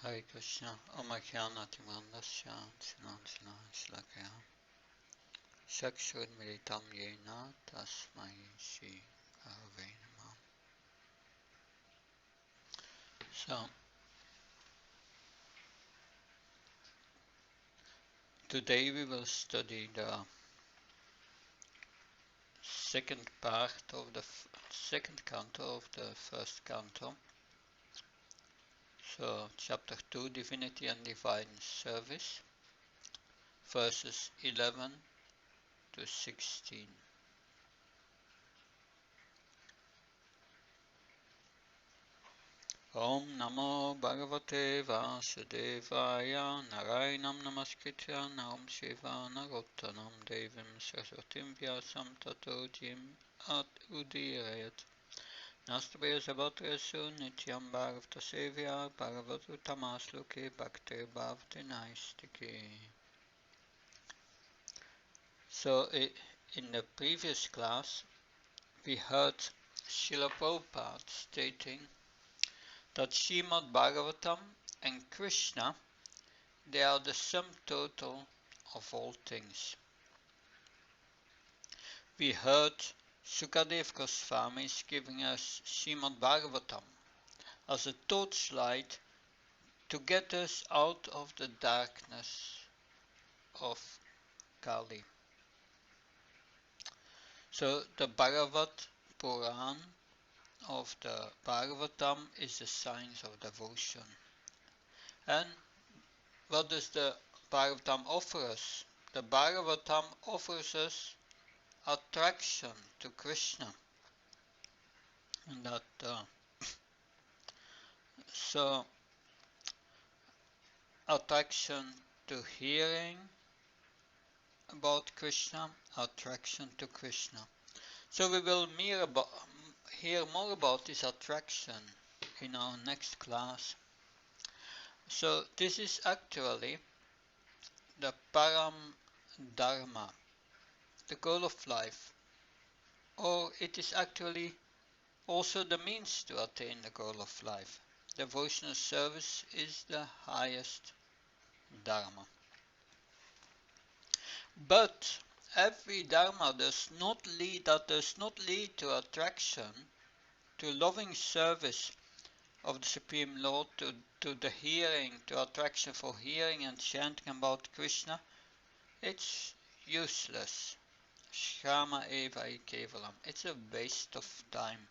Hare Krishna, Omakyanatimanasya, Sinan Sinan Slakaya, Shakshud Militam Yena, Tasmai Shri Gurave Namah. So, today we will study the second part of the second canto of the first canto. So, chapter 2, Divinity and Divine Service, verses 11 to 16. Om Namo Bhagavate Vasudevaya Narayanam Namaskritya Naram Shiva Narottanam Devim Saraswatim Vyasam Tato Jim At Udirayat Nastubhaya Sabatresu Nityam Bhagavata Sevya Bhagavatu Tamasluke Bhakti Bhavati Naistiki. So in the previous class we heard Srila Prabhupada stating that Srimad Bhagavatam and Krishna, they are the sum total of all things. We heard Sukadev Goswami is giving us Srimad Bhagavatam as a torchlight to get us out of the darkness of Kali. So the Bhagavat Puran of the Bhagavatam is the science of devotion. And what does the Bhagavatam offer us? The Bhagavatam offers us attraction to Krishna. And that so attraction to hearing about Krishna, attraction to Krishna. So we will hear more about this attraction in our next class. So this is actually the Param Dharma, the goal of life, or it is actually also the means to attain the goal of life. Devotional service is the highest Dharma. But every Dharma does not lead to attraction, to loving service of the Supreme Lord, to the hearing, to attraction for hearing and chanting about Krishna. It's useless. Shrama eva kevalam. It's a waste of time.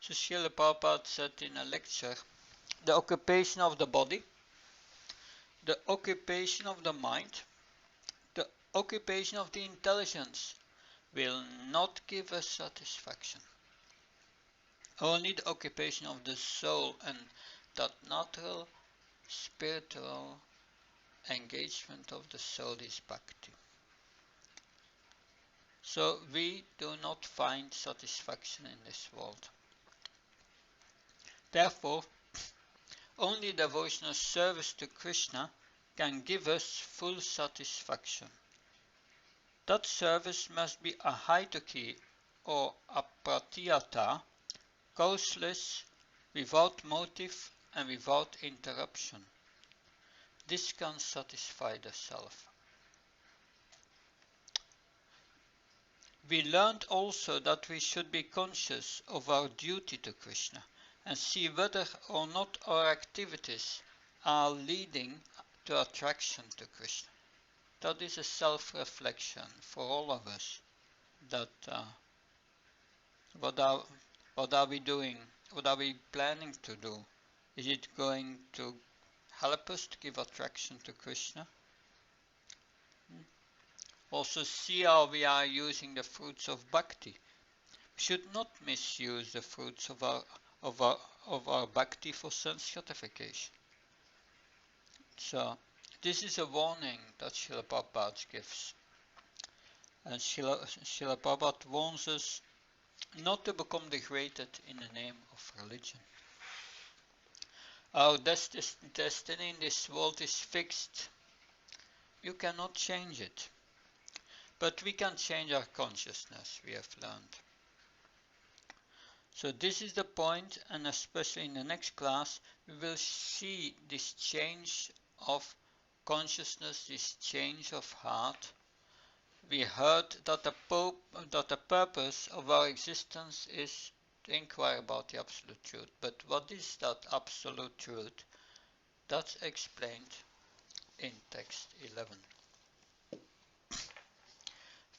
So Srila Prabhupada said in a lecture, the occupation of the body, the occupation of the mind, the occupation of the intelligence will not give us satisfaction. Only the occupation of the soul and that natural spiritual engagement of the soul is bhakti. So we do not find satisfaction in this world. Therefore, only devotional service to Krishna can give us full satisfaction. That service must be a haituki or a pratyata, causeless, without motive and without interruption. This can satisfy the self. We learned also that we should be conscious of our duty to Krishna and see whether or not our activities are leading to attraction to Krishna. That is a self-reflection for all of us. That what are we doing? What are we planning to do? Is it going to help us to give attraction to Krishna? Also see how we are using the fruits of bhakti. We should not misuse the fruits of our bhakti for sense gratification. So this is a warning that Srila Prabhupada gives. And Srila Prabhupada warns us not to become degraded in the name of religion. Our destiny in this world is fixed. You cannot change it. But we can change our consciousness, we have learned. So this is the point, and especially in the next class we will see this change of consciousness, this change of heart. We heard that the purpose of our existence is to inquire about the absolute truth. But what is that absolute truth? That's explained in text 11.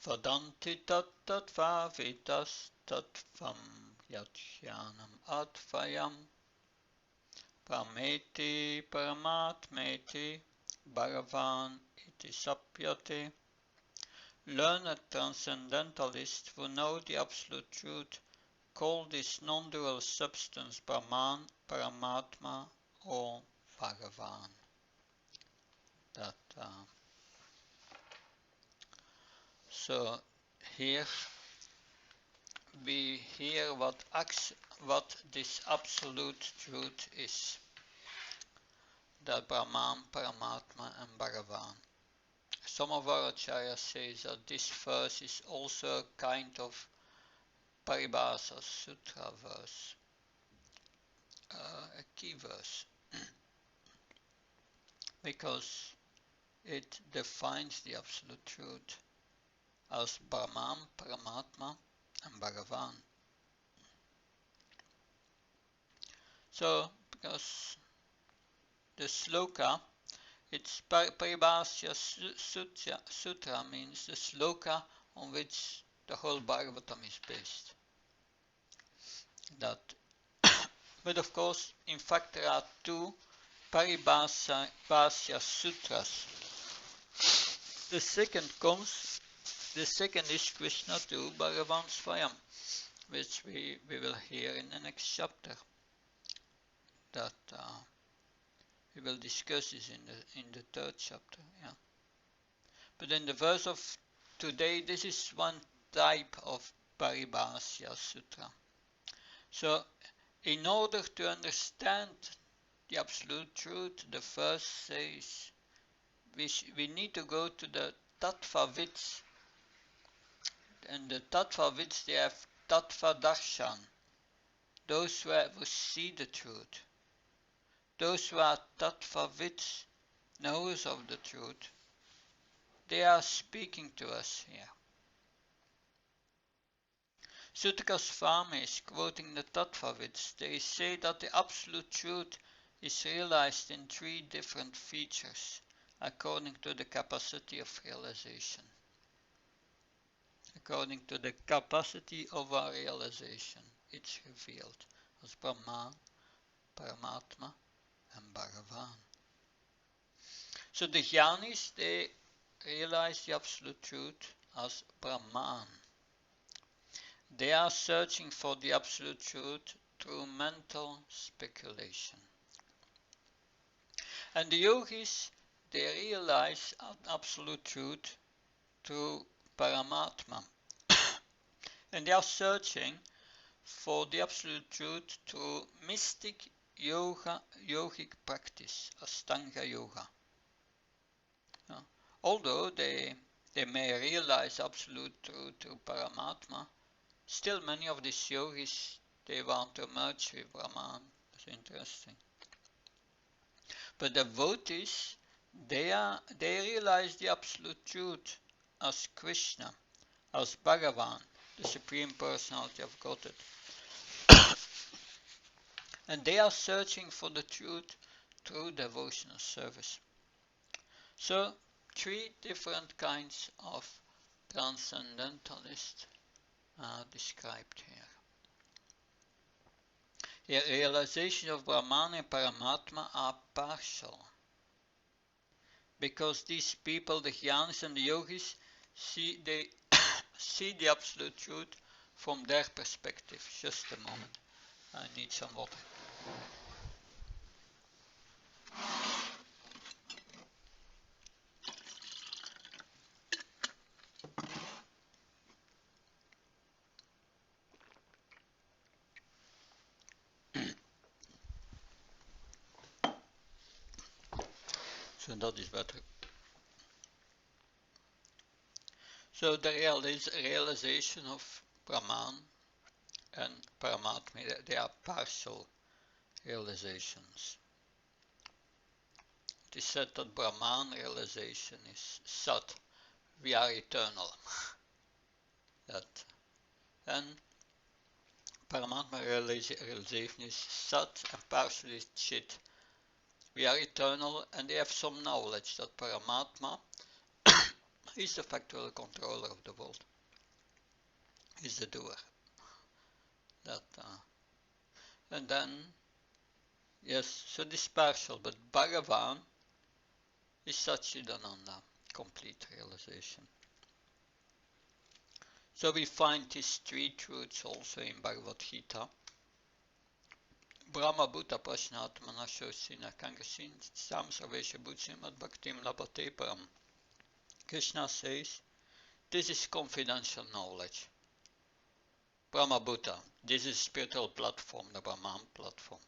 Vadanti tattva vidas tattvam yajnanam advayam prameti paramatmeti bhagavan iti sapyate. Learned transcendentalists who know the absolute truth call this non-dual substance Brahman, Paramatma, or Bhagavan. So here we hear what this absolute truth is, that Brahman, Paramatma and Bhagavan. Some of our acharyas say that this verse is also a kind of Paribhasa Sutra verse, a key verse, because it defines the absolute truth as Brahman, Paramatma and Bhagavan. So, because the sloka, it's Paribhasya Sutra means the sloka on which the whole Bhagavatam is based. But of course, in fact, there are two Paribhasya Sutras. The second is Krishna to Bhagavan Swayam, which we will hear in the next chapter. That we will discuss this in the third chapter. Yeah. But in the verse of today, this is one type of Paribhasya Sutra. So, in order to understand the absolute truth, the verse says we need to go to the Tattvavits. And the Tattvavits, they have Tattva Darshan, those who see the truth. Those who are Tattvavits, knowers of the truth, they are speaking to us here. Sutta Goswami is quoting the Tattvavits. They say that the absolute truth is realized in three different features, according to the capacity of realization. According to the capacity of our realization, it's revealed as Brahman, Paramatma and Bhagavan. So the Jnanis, they realize the absolute truth as Brahman. They are searching for the absolute truth through mental speculation. And the yogis, they realize absolute truth through Paramatma. And they are searching for the absolute truth through mystic yogic practice, Astanga Yoga. Although they may realize absolute truth through Paramatma, still many of these yogis, they want to merge with Brahman. That's interesting. But the devotees, they realize the absolute truth as Krishna, as Bhagavan, the Supreme Personality of Godhead. And they are searching for the truth through devotional service. So, three different kinds of transcendentalists are described here. The realization of Brahman and Paramatma are partial, because these people, the Jnanis and the Yogis, see the absolute truth from their perspective. Just a moment, I need some water. So that is better. So the realization of Brahman and Paramatma, they are partial realizations. It is said that Brahman realization is Sat, we are eternal. That, and Paramatma realization is Sat and partially Chit. We are eternal, and they have some knowledge that Paramatma is the factual controller of the world, is the doer. That, and then, yes, so this partial, but Bhagavan is Satchidananda, complete realization. So we find these three truths also in Bhagavad Gita. Brahma Bhuta Prashnatmana Shosina Kangasin Sam Sarvesha Bhutsimad Bhaktim Labate Param. Krishna says, this is confidential knowledge. Brahma Bhuta, this is spiritual platform, the Brahman platform.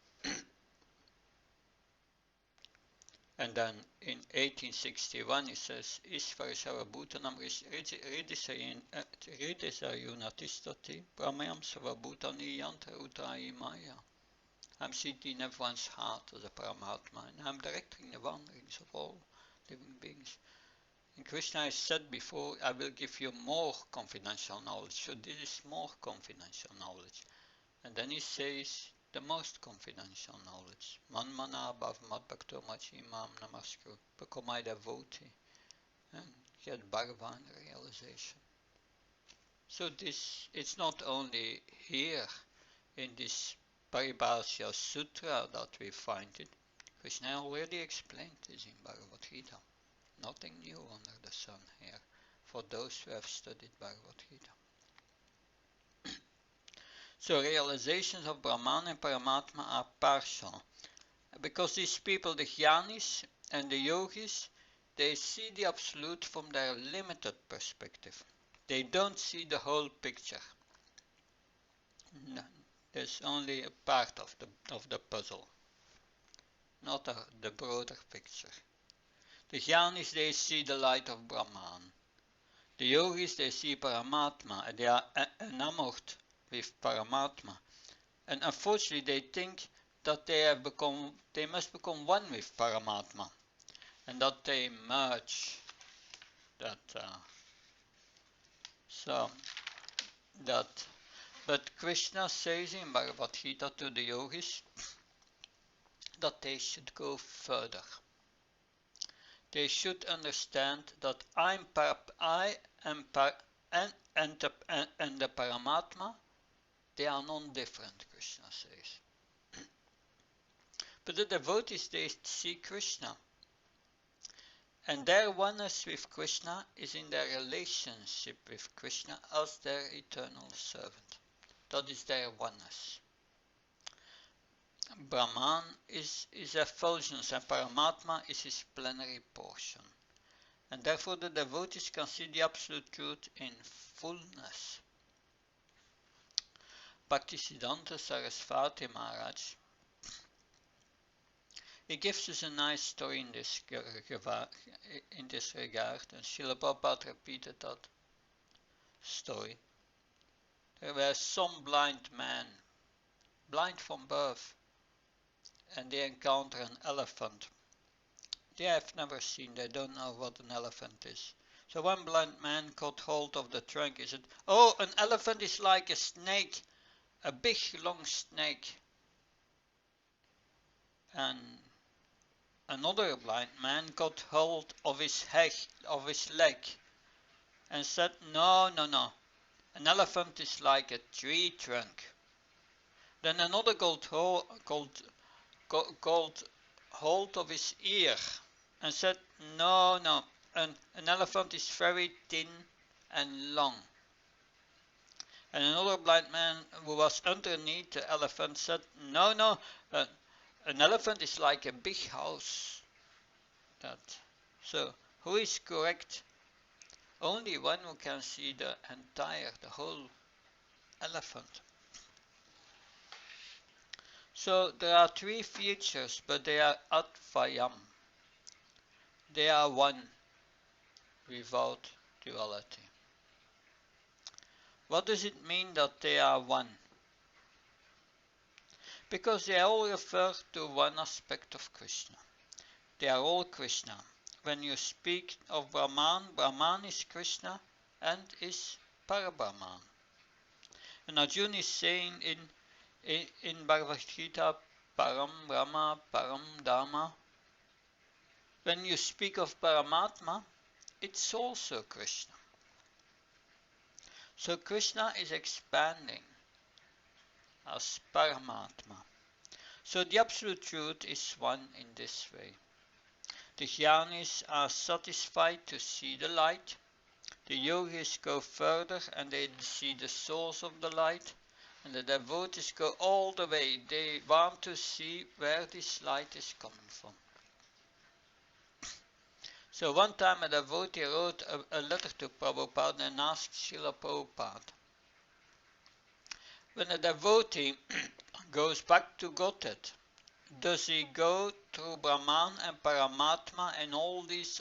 And then in 1861 he says, Ishvara Sarvabhutanam Ridisayunatistati Brahmayam Sarvabhutani Yantra Utai Maya. I'm sitting in everyone's heart as a Paramatma, and I'm directing the wanderings of all living beings. And Krishna has said before, I will give you more confidential knowledge. So this is more confidential knowledge. And then he says, the most confidential knowledge. Manmana bhavmat bhakto machimam namaskar. Become my devotee and get Bhagavan realization. So this, it's not only here in this Paribhasya Sutra that we find it. Krishna already explained this in Bhagavad Gita. Nothing new under the sun here for those who have studied Bhagavad Gita. So realizations of Brahman and Paramatma are partial. Because these people, the Jnanis and the Yogis, they see the Absolute from their limited perspective. They don't see the whole picture. No, there's only a part of the puzzle, not the broader picture. The Jnanis, they see the light of Brahman. The Yogis, they see Paramatma, and they are enamored with Paramatma. And unfortunately, they think that they must become one with Paramatma, and that they merge. But Krishna says in Bhagavad Gita to the Yogis that they should go further. They should understand that and the Paramatma, they are non-different, Krishna says. But the devotees, they see Krishna. And their oneness with Krishna is in their relationship with Krishna as their eternal servant. That is their oneness. Brahman is effulgence and Paramatma is his plenary portion. And therefore the devotees can see the absolute truth in fullness. Bhaktisiddhanta Sarasvati Maharaj, he gives us a nice story in this regard, and Srila Prabhupada repeated that story. There were some blind men, blind from birth, and they encounter an elephant. They have never seen, they don't know what an elephant is. So one blind man caught hold of the trunk. He said, "Oh, an elephant is like a snake, a big long snake." And another blind man got hold of his leg, and said, "No, no, no, an elephant is like a tree trunk." Then another got hold of his ear, and said, "No, no, an elephant is very thin and long." And another blind man who was underneath the elephant said, "No, no, an elephant is like a big house." So, who is correct? Only one who can see the whole elephant. So there are three features, but they are advayam. They are one without duality. What does it mean that they are one? because they all refer to one aspect of Krishna. They are all Krishna. When you speak of Brahman, Brahman is Krishna and is Parabrahman. And Arjuna is saying in Bhagavad Gita, Param Brahma, Param Dharma. When you speak of Paramatma, it's also Krishna. So Krishna is expanding as Paramatma. So the absolute truth is one in this way. The jnanis are satisfied to see the light. The yogis go further and they see the source of the light. And the devotees go all the way. They want to see where this light is coming from. So one time a devotee wrote a letter to Prabhupada and asked Srila Prabhupada, when a devotee goes back to Godhead, does he go through Brahman and Paramatma and all these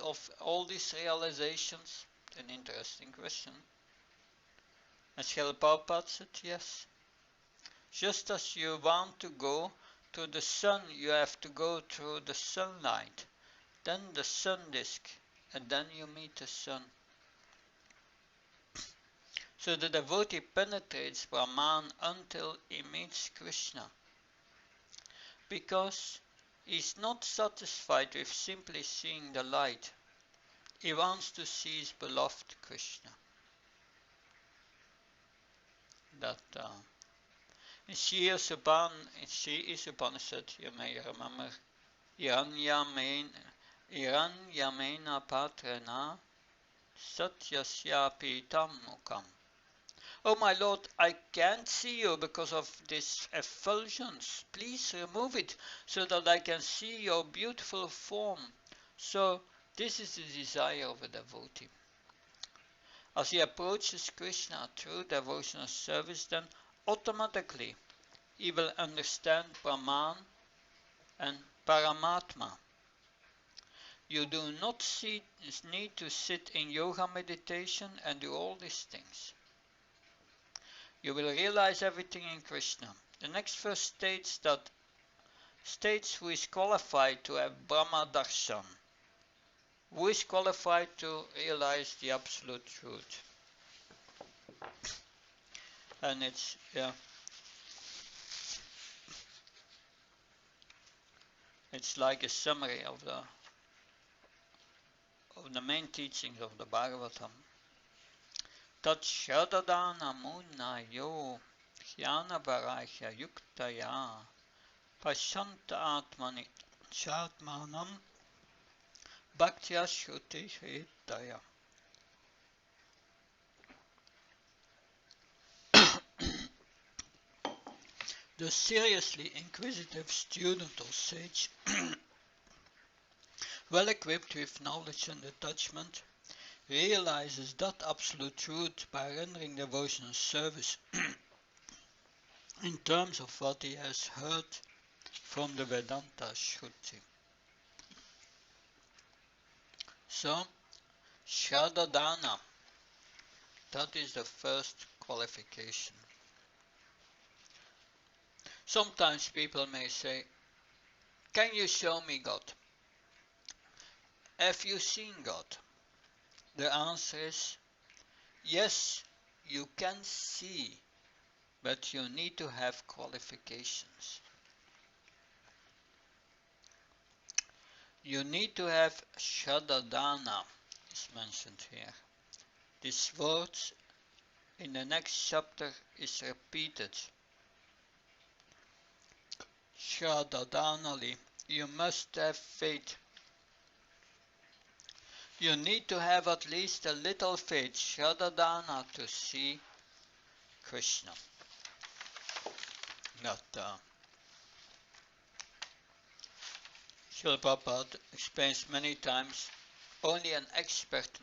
realizations? An interesting question. And Srila Prabhupada said yes. Just as you want to go to the sun, you have to go through the sunlight, then the sun disk, and then you meet the sun. So the devotee penetrates Brahman until he meets Krishna, because he is not satisfied with simply seeing the light. He wants to see his beloved Krishna. That in Sri Upanishad, you may remember, Iranyamena patrena satyasya tam mukam. Oh my Lord, I can't see you because of this effulgence. Please remove it so that I can see your beautiful form. So this is the desire of a devotee. As he approaches Krishna through devotional service, then automatically he will understand Brahman and Paramatma. You do not need to sit in yoga meditation and do all these things. You will realize everything in Krishna. The next verse states who is qualified to have Brahma Darshan, who is qualified to realize the absolute truth. And it's like a summary of the main teachings of the Bhagavatam. Tat Shradadana Munna Yo Jnana Varahya Yuktaya Pashanta Atmani Shatmanam Bhaktya Shruti Hridaya. The seriously inquisitive student or sage, well equipped with knowledge and attachment, realizes that absolute truth by rendering devotional service in terms of what he has heard from the Vedanta Shruti. So, Shradadana, that is the first qualification. Sometimes people may say, can you show me God? Have you seen God? The answer is, yes, you can see, but you need to have qualifications. You need to have Shradadana, is mentioned here. This word in the next chapter is repeated. Shradadhanali, you must have faith. You need to have at least a little faith, Shradadana, to see Krishna. That Srila Prabhupada explains many times, only an expert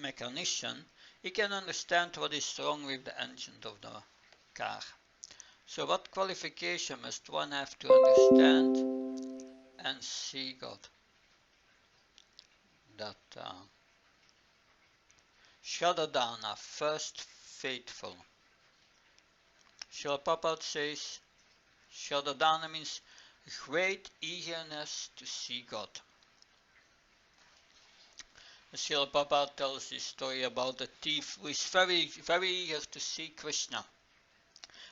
mechanician, he can understand what is wrong with the engine of the car. So what qualification must one have to understand and see God? That Shradadana, first faithful. Srila Prabhupada says, Shradadana means great eagerness to see God. Srila Prabhupada tells this story about a thief who is very eager to see Krishna.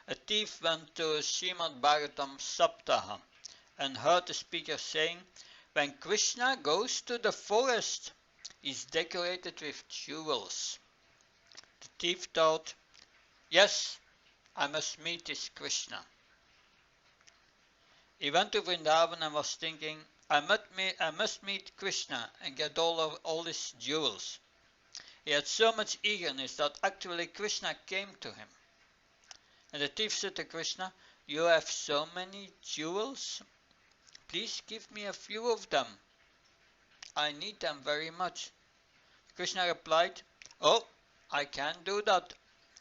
A thief went to Srimad Bhagavatam Saptaha and heard the speaker saying, when Krishna goes to the forest, he is decorated with jewels. The thief thought, yes, I must meet this Krishna. He went to Vrindavan and was thinking, I must meet Krishna and get all his jewels. He had so much eagerness that actually Krishna came to him. And the thief said to Krishna, you have so many jewels? Please give me a few of them. I need them very much. Krishna replied, oh, I can't do that.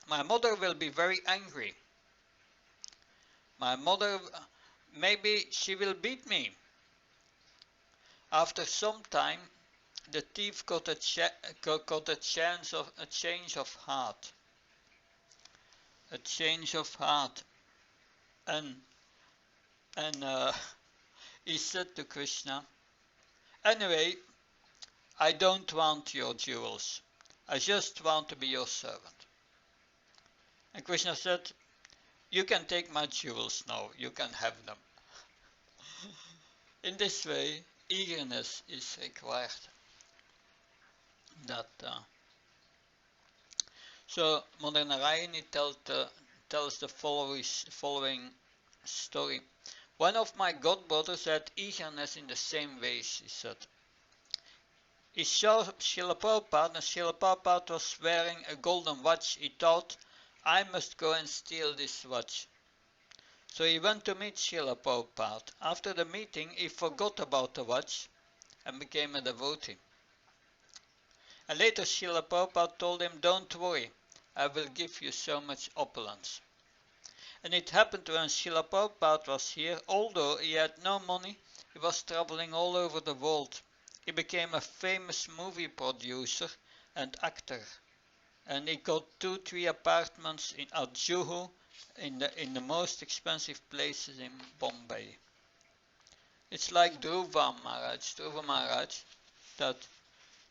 My mother will be very angry. My mother, maybe she will beat me. After some time, the thief got a change of heart. A change of heart. And he said to Krishna, anyway, I don't want your jewels. I just want to be your servant. And Krishna said, you can take my jewels now, you can have them. In this way, eagerness is required. So Mother Narayani tells the following story. One of my godbrothers had eagerness in the same way, she said. He saw Srila Prabhupada, and Srila Prabhupada was wearing a golden watch. He thought, I must go and steal this watch. So he went to meet Srila Prabhupada. After the meeting, he forgot about the watch and became a devotee. And later Srila Prabhupada told him, don't worry, I will give you so much opulence. And it happened when Srila Prabhupada was here, although he had no money, he was traveling all over the world. He became a famous movie producer and actor. And he got 2-3 apartments at Juhu, in the most expensive places in Bombay. It's like Dhruva Maharaj, that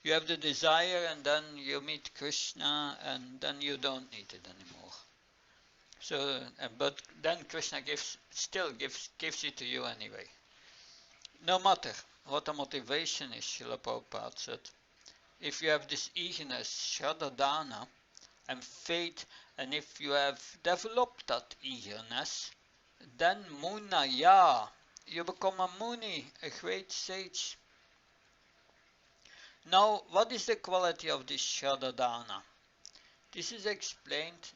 you have the desire and then you meet Krishna and then you don't need it anymore. So, but then Krishna still gives it to you anyway. No matter what the motivation is, Srila Prabhupada said, if you have this eagerness, Shradadana, and faith, and if you have developed that eagerness, then Munaya, you become a Muni, a great sage. Now, what is the quality of this Shradadana? This is explained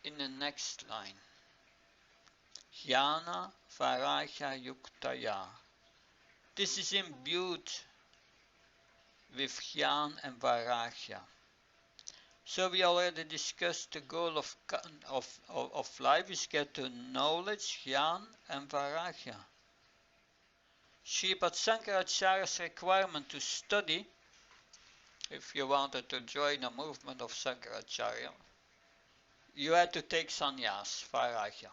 in the next line. Jnana Vairagya Yuktaya. This is imbued with Jnana and Vairagya. So we already discussed the goal of life is get to knowledge, Jnana and Vairagya. Sripad Sankaracharya's requirement to study, if you wanted to join the movement of Sankaracharya, you had to take sannyas, Vairagya.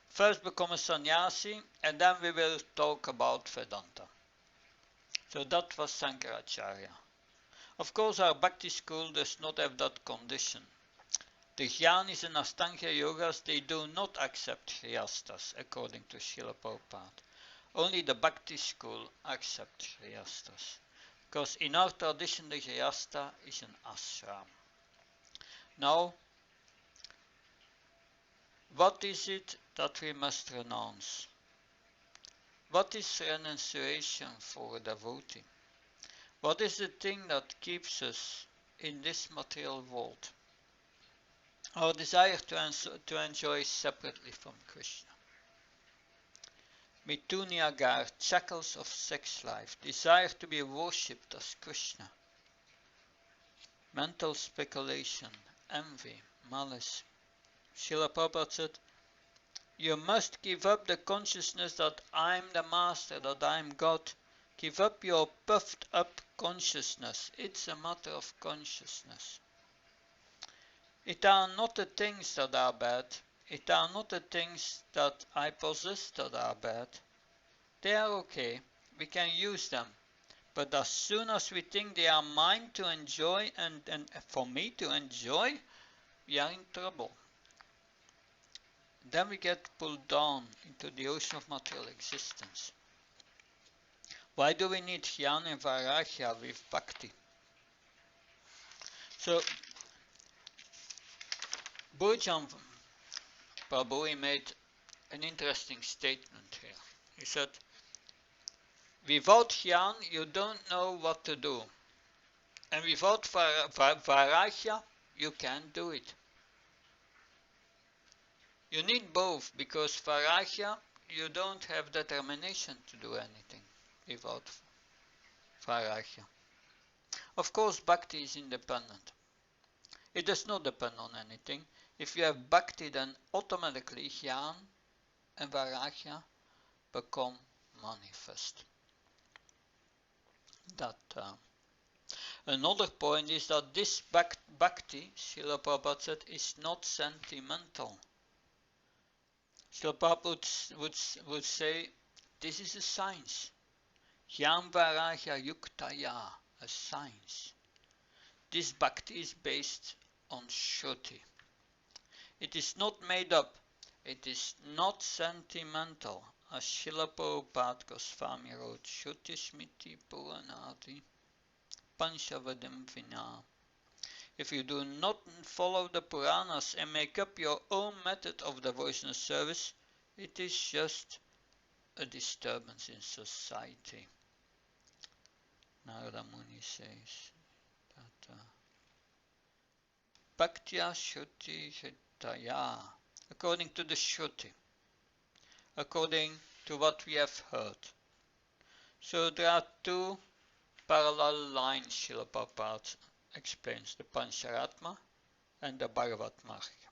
First become a sannyasi, and then we will talk about Vedanta. So that was Sankaracharya. Of course, our Bhakti school does not have that condition. The Jnanis and Astanga Yogas, they do not accept Grihasthas, according to Srila Prabhupada. Only the Bhakti school accepts Grihasthas. Because in our tradition, the Grihastha is an ashram. Now, what is it that we must renounce? What is renunciation for a devotee? What is the thing that keeps us in this material world? Our desire to enjoy separately from Krishna. Mituniagar, shackles of sex life, desire to be worshipped as Krishna. Mental speculation, envy, malice. Srila Prabhupada said, you must give up the consciousness that I'm the master, that I'm God. Give up your puffed up consciousness. It's a matter of consciousness. It are not the things that are bad, It are not the things that I possess that are bad. They are okay, we can use them. But as soon as we think they are mine to enjoy and for me to enjoy, we are in trouble. Then we get pulled down into the ocean of material existence. Why do we need jnana and vairagya with bhakti? So, Bhujan Prabhu made an interesting statement here. He said, without jnana you don't know what to do. And without vairagya you can't do it. You need both, because vairagya, you don't have determination to do anything without vairagya. Of course, bhakti is independent. It does not depend on anything. If you have bhakti, then automatically jnana and vairagya become manifest. Another point is that this bhakti, Srila Prabhupada said, is not sentimental. Srila Prabhupada would say, this is a science. Jnana vairagya yuktaya, a science. This bhakti is based on Shruti. It is not made up. It is not sentimental. As Srila Prabhupada Goswami wrote, Shruti Smriti Puranati Panchavadim Vina. If you do not follow the Puranas and make up your own method of devotional service, it is just a disturbance in society. Narada Muni says that Bhaktya Shruti Shritaya, according to the Shruti, according to what we have heard. So there are two parallel lines Srila Prabhupada explains, the Pancharatma and the Bhagavat Marga.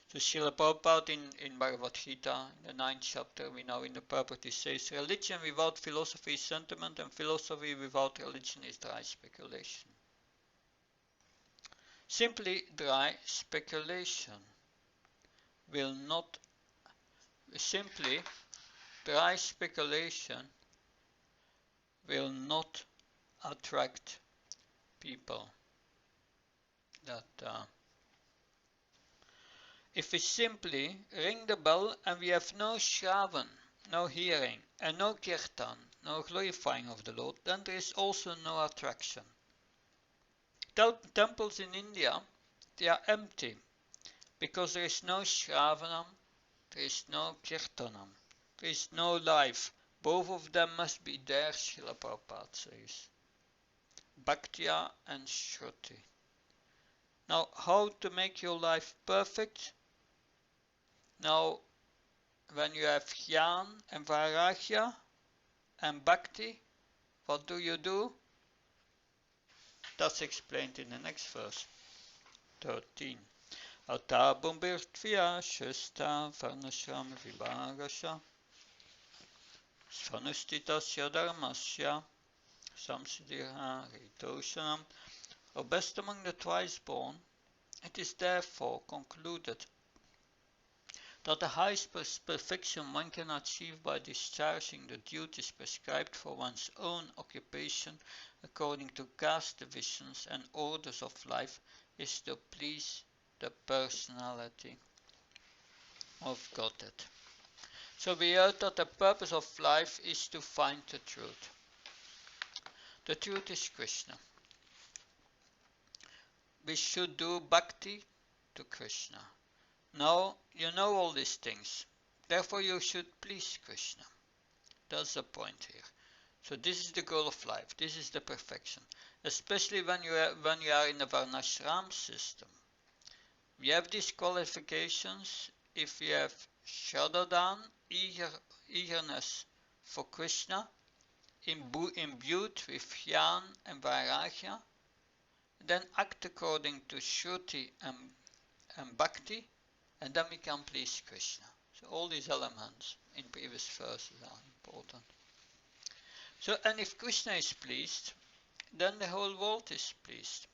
So Srila Prabhupada in Bhagavad Gita, in the 9th chapter, we know in the purport, says, religion without philosophy is sentiment, and philosophy without religion is dry speculation. Simply dry speculation will not, simply dry speculation will not attract people. If we simply ring the bell and we have no shravan, no hearing, and no kirtan, no glorifying of the Lord, then there is also no attraction. Temples in India, they are empty, because there is no shravanam, there is no kirtanam, there is no life. Both of them must be there, Srila Prabhupada says. Bhaktya and Shruti. Now, how to make your life perfect? Now, when you have jnana and vairagya and bhakti, what do? That's explained in the next verse, 13. Ata bumbirtvya shesta varnashram vibhagasya svanustitasya dharmasya samsiddhya ritoshanam. O best among the twice born, it is therefore concluded that the highest perfection one can achieve by discharging the duties prescribed for one's own occupation according to caste divisions and orders of life is to please the personality of Godhead. So we heard that the purpose of life is to find the truth. The truth is Krishna. We should do bhakti to Krishna. Now, you know all these things. Therefore, you should please Krishna. That's the point here. So this is the goal of life. This is the perfection. Especially when you are in a varnashram system. We have these qualifications if we have Shraddha, eagerness for Krishna, imbued with jnana and vairagya, then act according to Shruti and Bhakti, and then we can please Krishna. So all these elements in previous verses are important. So, and if Krishna is pleased, then the whole world is pleased.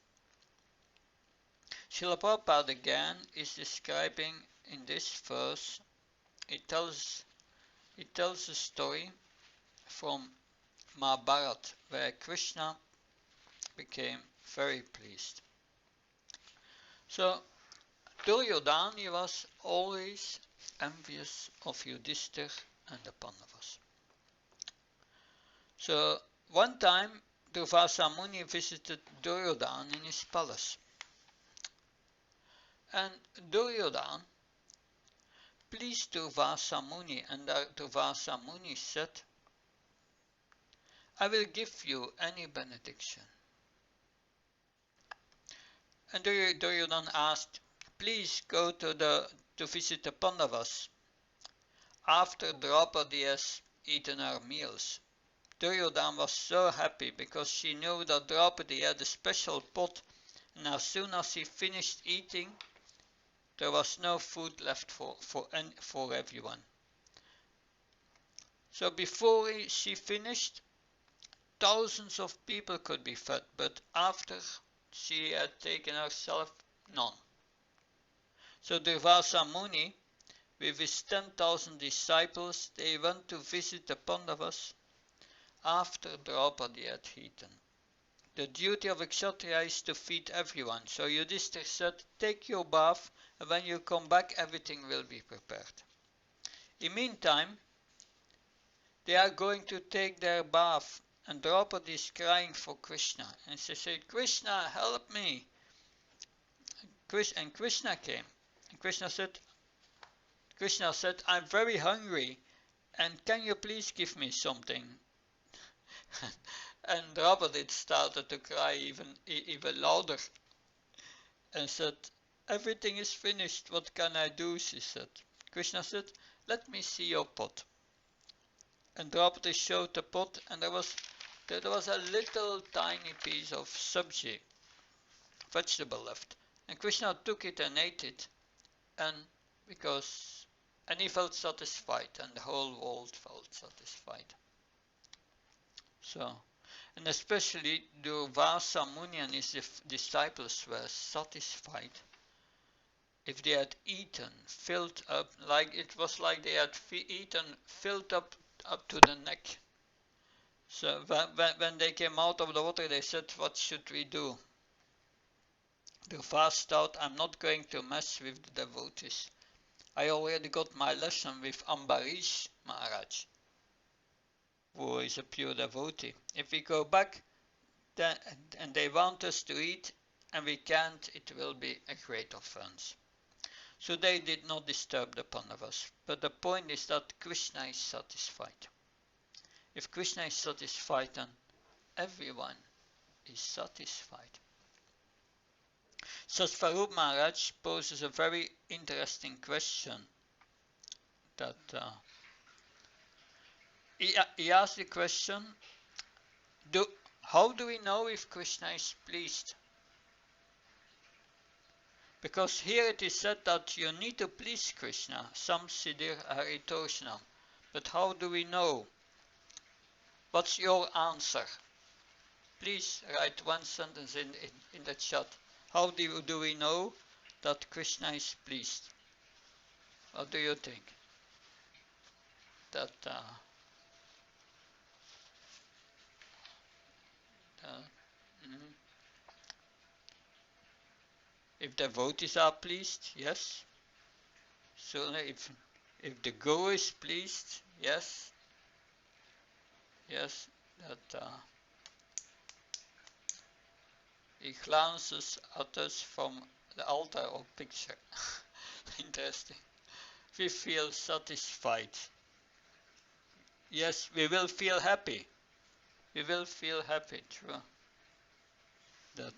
Srila Prabhupada again is describing in this verse, it tells a story from Mahabharata where Krishna became very pleased. So Duryodhana, he was always envious of Yudhishthir and the Pandavas. So one time Durvasa Muni visited Duryodhana in his palace. And Duryodhana pleased Durvasa Muni, and Durvasa Muni said, I will give you any benediction. And Duryodhana asked, please go to visit the Pandavas after Draupadi has eaten her meals. Duryodhana was so happy because she knew that Draupadi had a special pot, and as soon as he finished eating, there was no food left for everyone. So before she finished, thousands of people could be fed, but after she had taken herself, none. So Durvasa Muni, with his 10,000 disciples, they went to visit the Pandavas after Draupadi had eaten. The duty of a Kshatriya is to feed everyone, so Yudhishthir said, take your bath, and when you come back everything will be prepared. In meantime, they are going to take their bath, and Draupadi is crying for Krishna, and she said, Krishna, help me. And Krishna came, and Krishna said, I'm very hungry, and can you please give me something? And Draupadi started to cry even louder, and said, everything is finished, what can I do, she said. Krishna said, let me see your pot. And Draupadi showed the pot, and there was a little tiny piece of sabji, vegetable left. And Krishna took it and ate it, and he felt satisfied, and the whole world felt satisfied. So, and especially Durvasa Muni and his disciples were satisfied if they had eaten, filled up, like it was like they had eaten, filled up to the neck. So when they came out of the water, they said, what should we do? Durvasa thought, I'm not going to mess with the devotees. I already got my lesson with Ambarish Maharaj, who is a pure devotee. If we go back then, and they want us to eat, and we can't, it will be a great offense. So they did not disturb the Pandavas. But the point is that Krishna is satisfied. If Krishna is satisfied, then everyone is satisfied. Swarup Maharaj poses a very interesting question. That he asked the question, how do we know if Krishna is pleased? Because here it is said that you need to please Krishna, Sam Siddhir Haritoshna. But how do we know? What's your answer? Please write one sentence in the chat. How do we know that Krishna is pleased? What do you think? That if devotees are pleased, yes. So if the guru is pleased, yes. Yes, that he glances at us from the altar or picture. Interesting. We feel satisfied. Yes, we will feel happy. We will feel happy, true. That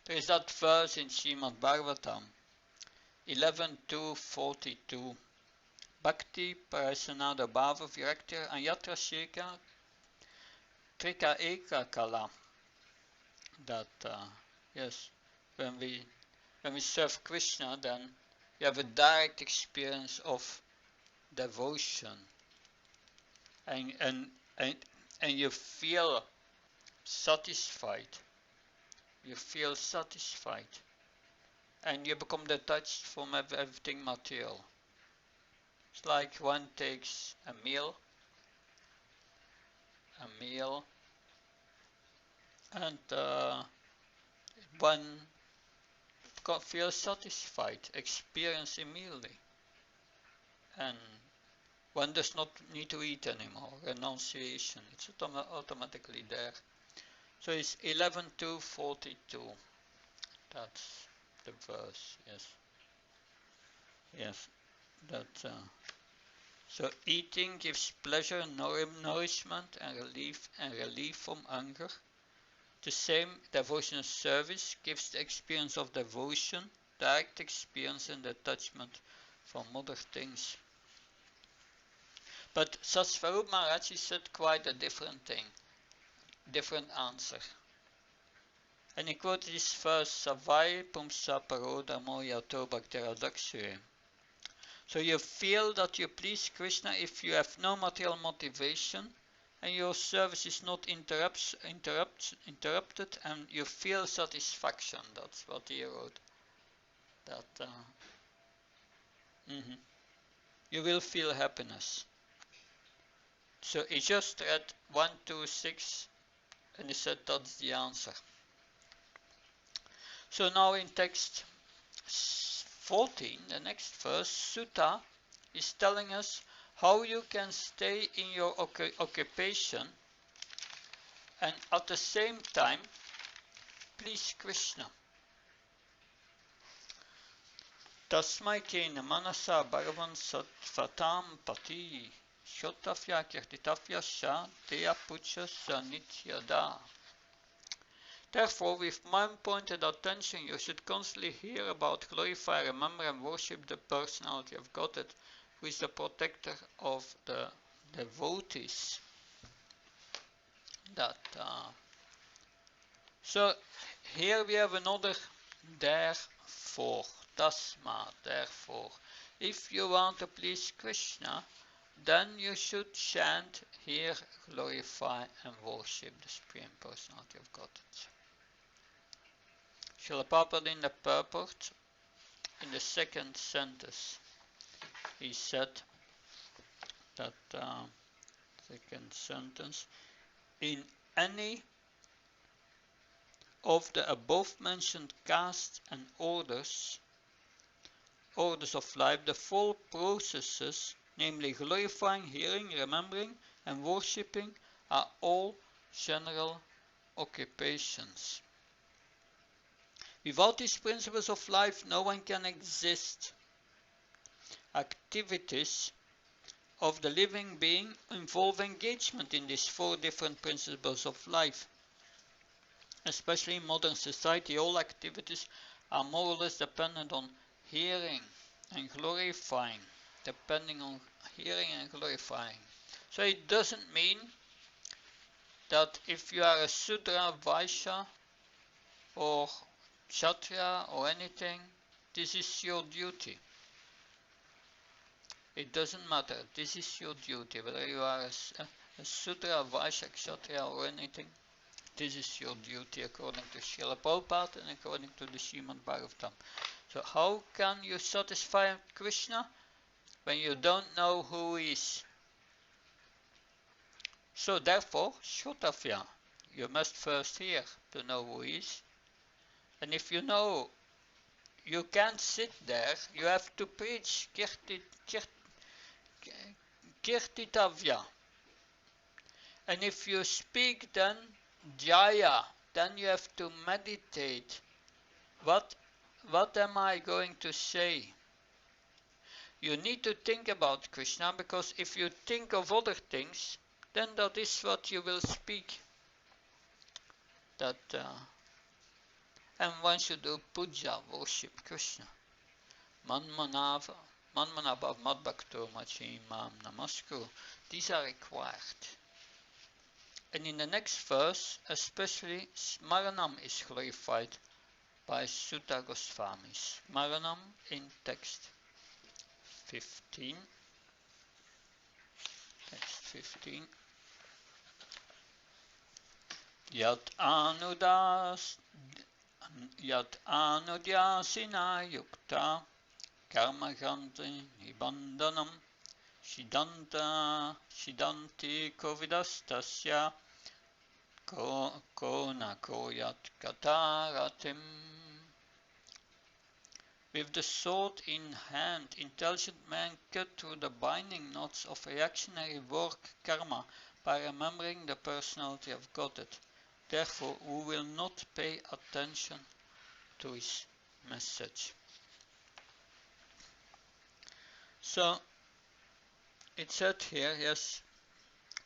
there is that verse in Srimad Bhagavatam 11.2.42. Bhakti Parasanada Bhava Viraktir Anyatra Sheka Trika Eka Kala. That yes, when we serve Krishna, then we have a direct experience of devotion, and you feel satisfied. You feel satisfied. And you become detached from everything material. It's like one takes a meal, and one feels satisfied, experience immediately, and one does not need to eat anymore. Renunciation, it's automatically there. So it's 11 to 42. That's the verse. Yes. Yes. That. So eating gives pleasure, nourishment, and relief from hunger. The same devotional service gives the experience of devotion, direct experience and detachment from other things. But Sasvarup Maharaj said quite a different thing, different answer. And he quoted this verse, Savai Pumsa Paroda Moya Tobhaktera Daksure. So you feel that you please Krishna if you have no material motivation and your service is not interrupted, and you feel satisfaction. That's what he wrote. That you will feel happiness. So he just read 1, 2, 6 and he said that's the answer. So now in text 14, the next verse, Sutta is telling us how you can stay in your occupation and at the same time please Krishna. Tasmai kena manasa bhagavan sattvatam pati shotafya kirtitafya sha teya pucha sanityada. Therefore, with mind-pointed attention, you should constantly hear about, glorify, remember, and worship the personality of Godhead, who is the protector of the devotees. So here we have another therefore, tasma, therefore. If you want to please Krishna, then you should chant, hear, glorify, and worship the Supreme Personality of Godhead. Srila Prabhupada in the purport, in the second sentence, he said that, second sentence, in any of the above mentioned castes and orders of life, the four processes, namely glorifying, hearing, remembering, and worshipping, are all general occupations. Without these principles of life, no one can exist. Activities of the living being involve engagement in these four different principles of life. Especially in modern society, all activities are more or less dependent on hearing and glorifying. So it doesn't mean that if you are a Sudra, Vaishya, or Kshatriya, or anything, this is your duty. It doesn't matter. This is your duty. Whether you are a Sudra, Vaishya, Kshatriya, or anything, this is your duty according to Srila Prabhupada and according to the Srimad Bhagavatam. So how can you satisfy Krishna when you don't know who he is? So therefore, Shotafya, you must first hear to know who he is. And if you know you can't sit there, you have to preach Kirtitavya. And if you speak then Jaya, then you have to meditate. What am I going to say? You need to think about Krishna, because if you think of other things, then that is what you will speak. And one should do puja, worship Krishna. Manmanabhav madbhakto machimam namaskuru. These are required. And in the next verse, especially Smaranam is glorified by Sutta Goswami. Smaranam in text 15. Text 15. Yat anudas Yat anudyasina yukta karma granti nibandhanam shidanti kovidastasya kona koyat kataratim. With the sword in hand, intelligent men cut through the binding knots of reactionary work karma by remembering the personality of Godhead. Therefore, we will not pay attention to his message. So, it said here, yes,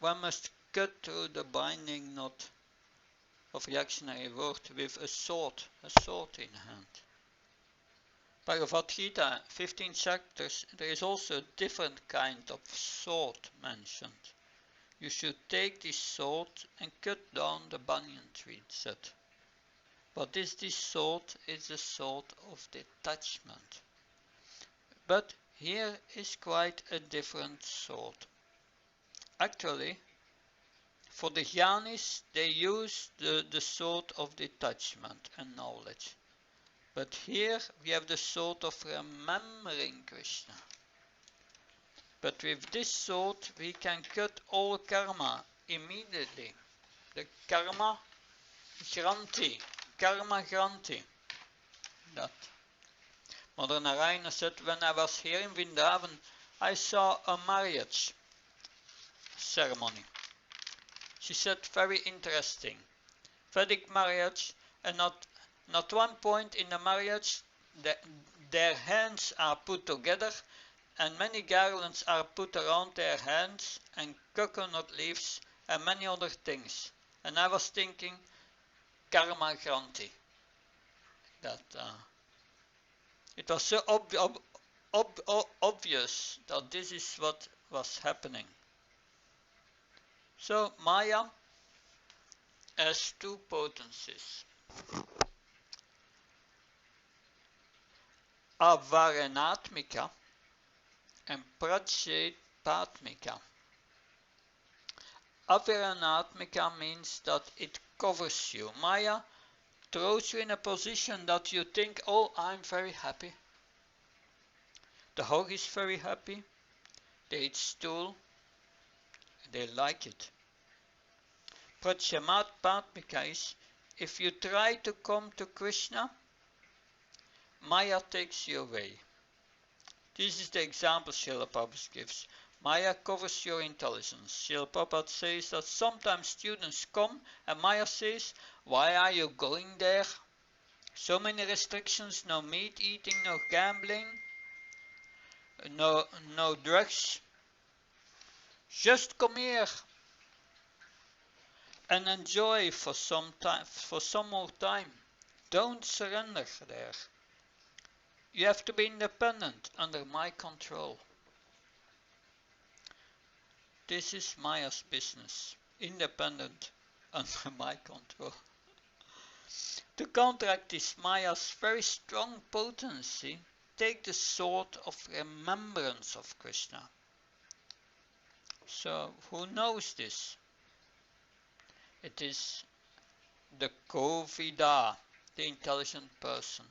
one must cut through the binding knot of reactionary work with a sword in hand. Bhagavad Gita, 15 chapters, there is also a different kind of sword mentioned. You should take this sword and cut down the banyan tree, it said. But this sword is the sword of detachment. But here is quite a different sword. Actually, for the Hyannis, they use the sword of detachment and knowledge. But here we have the sword of remembering Krishna. But with this sword we can cut all karma immediately. The karma granti. That Mother Narayana said, when I was here in Vrindavan, I saw a marriage ceremony. She said, very interesting. Vedic marriage, and not one point in the marriage their hands are put together, and many garlands are put around their hands, and coconut leaves, and many other things. And I was thinking, karma granti. That it was so obvious that this is what was happening. So Maya has two potencies. Avarenatmika and Pratyetpatmika. Avarenatmika means that it covers you. Maya throws you in a position that you think, oh, I'm very happy. The hog is very happy. They eat stool. They like it. Pratyetpatmika is, if you try to come to Krishna, Maya takes you away. This is the example Srila Prabhupada gives. Maya covers your intelligence. Srila Prabhupada says that sometimes students come and Maya says, why are you going there? So many restrictions, no meat eating, no gambling, no drugs. Just come here and enjoy for some time, for some more time. Don't surrender there. You have to be independent, under my control. This is Maya's business. Independent, under my control. To counteract this Maya's very strong potency, take the sword of remembrance of Krishna. So, who knows this? It is the Kovida, the intelligent person.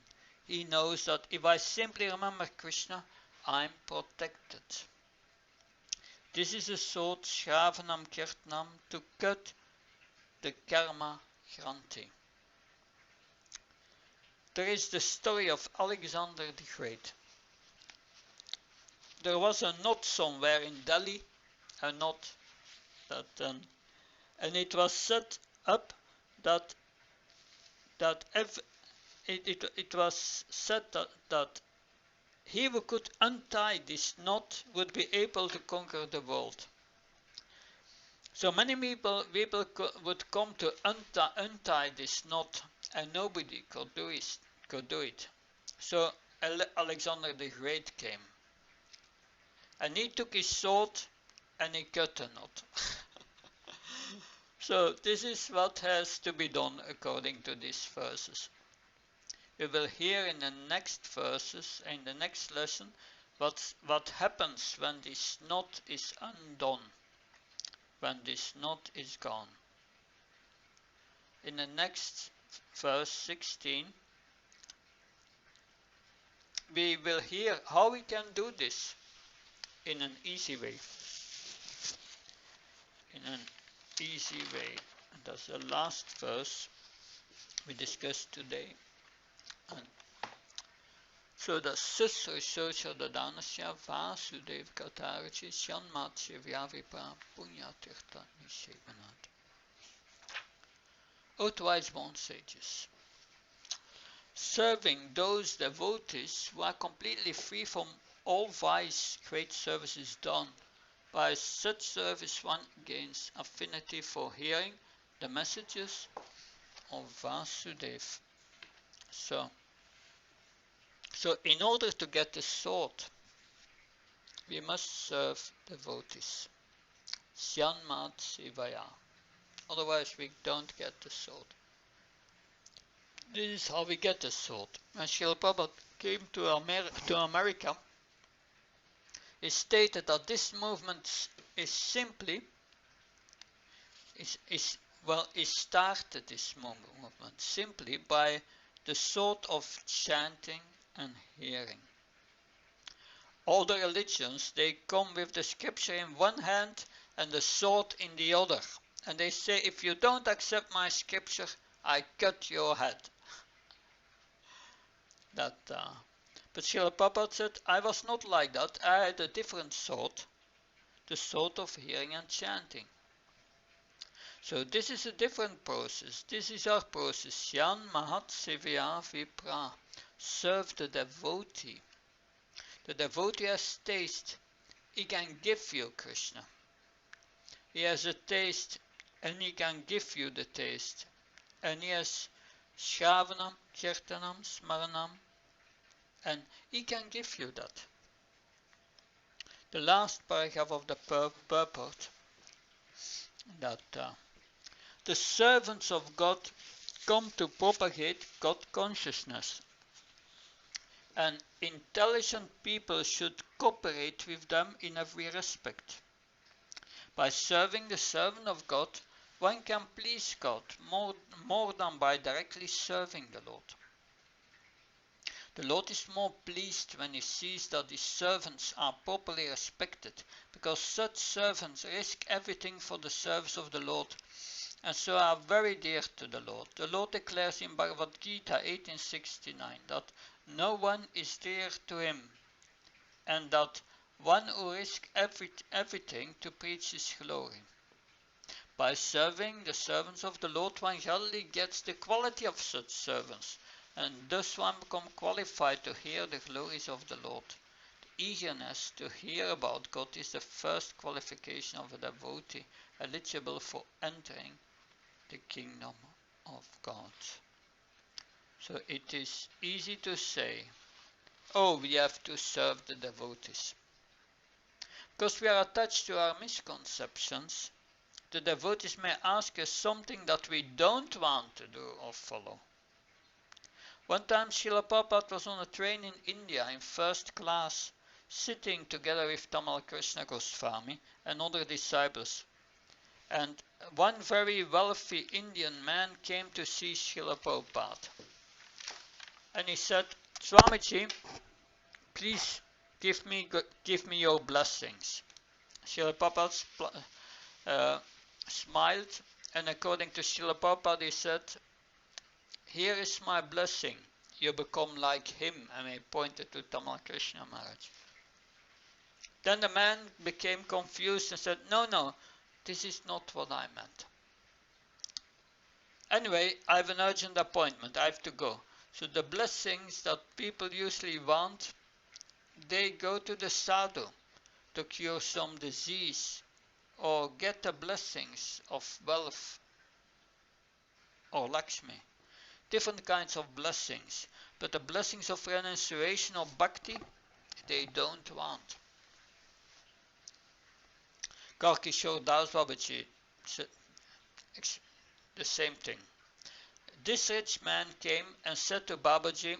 He knows that if I simply remember Krishna, I'm protected. This is a sword, Shravanam Kirtanam, to cut the karma granti. There is the story of Alexander the Great. There was a knot somewhere in Delhi, a knot that, and it was set up that it was said that he who could untie this knot would be able to conquer the world. So many people would come to untie this knot, and nobody could do it. So Alexander the Great came, and he took his sword and he cut the knot. So this is what has to be done according to these verses. We will hear in the next verses, in the next lesson, what happens when this knot is undone, when this knot is gone. In the next verse 16, we will hear how we can do this in an easy way. In an easy way. And that's the last verse we discussed today. And so the Susra Socha Dadanasya Vasudev Katarachi Shanmatya Vyavipra Punyatirtha Nishevanat. O wise born sages, serving those devotees who are completely free from all vice, great service is done. By such service one gains affinity for hearing the messages of Vasudeva. So in order to get the sword, we must serve devotees. Syanmat Sivaya. Otherwise we don't get the sword. This is how we get the sword. When Srila Prabhupada came to America, he stated that this movement is simply, he started this movement simply by the sword of chanting and hearing. All the religions, they come with the scripture in one hand and the sword in the other. And they say, if you don't accept my scripture, I cut your head. But Srila Prabhupada said, I was not like that. I had a different sword, the sword of hearing and chanting. So this is a different process. This is our process. Yan Mahat Sevya Vipra. Serve the devotee. The devotee has taste. He can give you Krishna. He has a taste and he can give you the taste. And he has Shravanam, Kirtanam, Smaranam, and he can give you that. The last paragraph of the purport, that the servants of God come to propagate God consciousness, and intelligent people should cooperate with them in every respect. By serving the servant of God, one can please God more than by directly serving the Lord. The Lord is more pleased when he sees that his servants are properly respected, because such servants risk everything for the service of the Lord, and so are very dear to the Lord. The Lord declares in Bhagavad Gita 1869 that no one is dear to him, and that one who risks everything to preach his glory. By serving the servants of the Lord, one readily gets the quality of such servants, and thus one becomes qualified to hear the glories of the Lord. The eagerness to hear about God is the first qualification of a devotee eligible for entering the kingdom of God. So it is easy to say, oh, we have to serve the devotees. Because we are attached to our misconceptions, the devotees may ask us something that we don't want to do or follow. One time Srila Prabhupada was on a train in India in first class, sitting together with Tamal Krishna Goswami and other disciples. And one very wealthy Indian man came to see Srila Prabhupada. And he said, Swamiji, please give me your blessings. Srila Prabhupada smiled, and according to Srila Prabhupada, he said, here is my blessing, you become like him, and he pointed to Tamal Krishna Maharaj. Then the man became confused and said, no, this is not what I meant. Anyway, I have an urgent appointment, I have to go. So the blessings that people usually want, they go to the sadhu to cure some disease or get the blessings of wealth or Lakshmi. Different kinds of blessings, but the blessings of renunciation or bhakti, they don't want. Karkishore Das Babaji said the same thing. This rich man came and said to Babaji,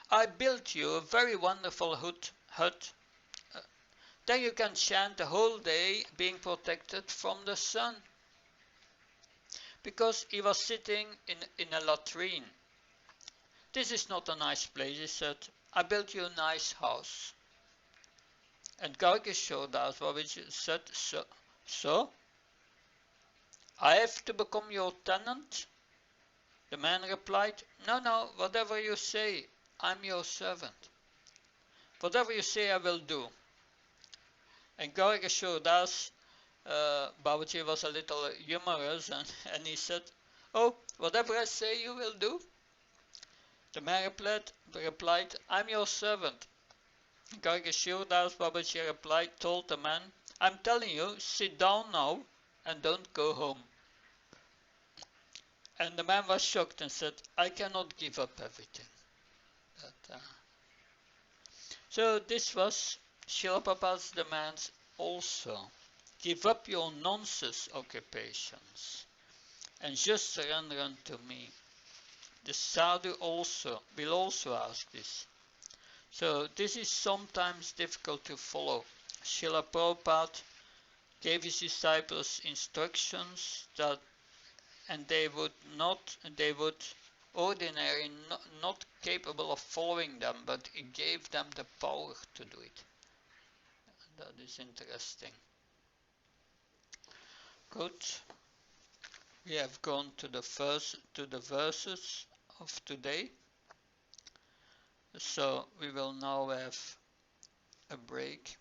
I built you a very wonderful hut. Then you can chant the whole day being protected from the sun. because he was sitting in a latrine. This is not a nice place, he said. I built you a nice house. And Gargi showed us Babaji said, so I have to become your tenant? The man replied, no, whatever you say, I'm your servant. Whatever you say, I will do. And Gargi showed us Babaji was a little humorous and he said, oh, whatever I say, you will do? The man replied, I'm your servant. Gargi showed us Babaji replied, told the man, I'm telling you, sit down now and don't go home. And the man was shocked and said, I cannot give up everything. So this was Srila Prabhupada's demands also. Give up your nonsense occupations and just surrender unto me. The sadhu will also ask this. So this is sometimes difficult to follow. Srila Prabhupada gave his disciples instructions and they would ordinarily not capable of following them, but he gave them the power to do it. That is interesting. Good. We have gone to the verses of today. So we will now have a break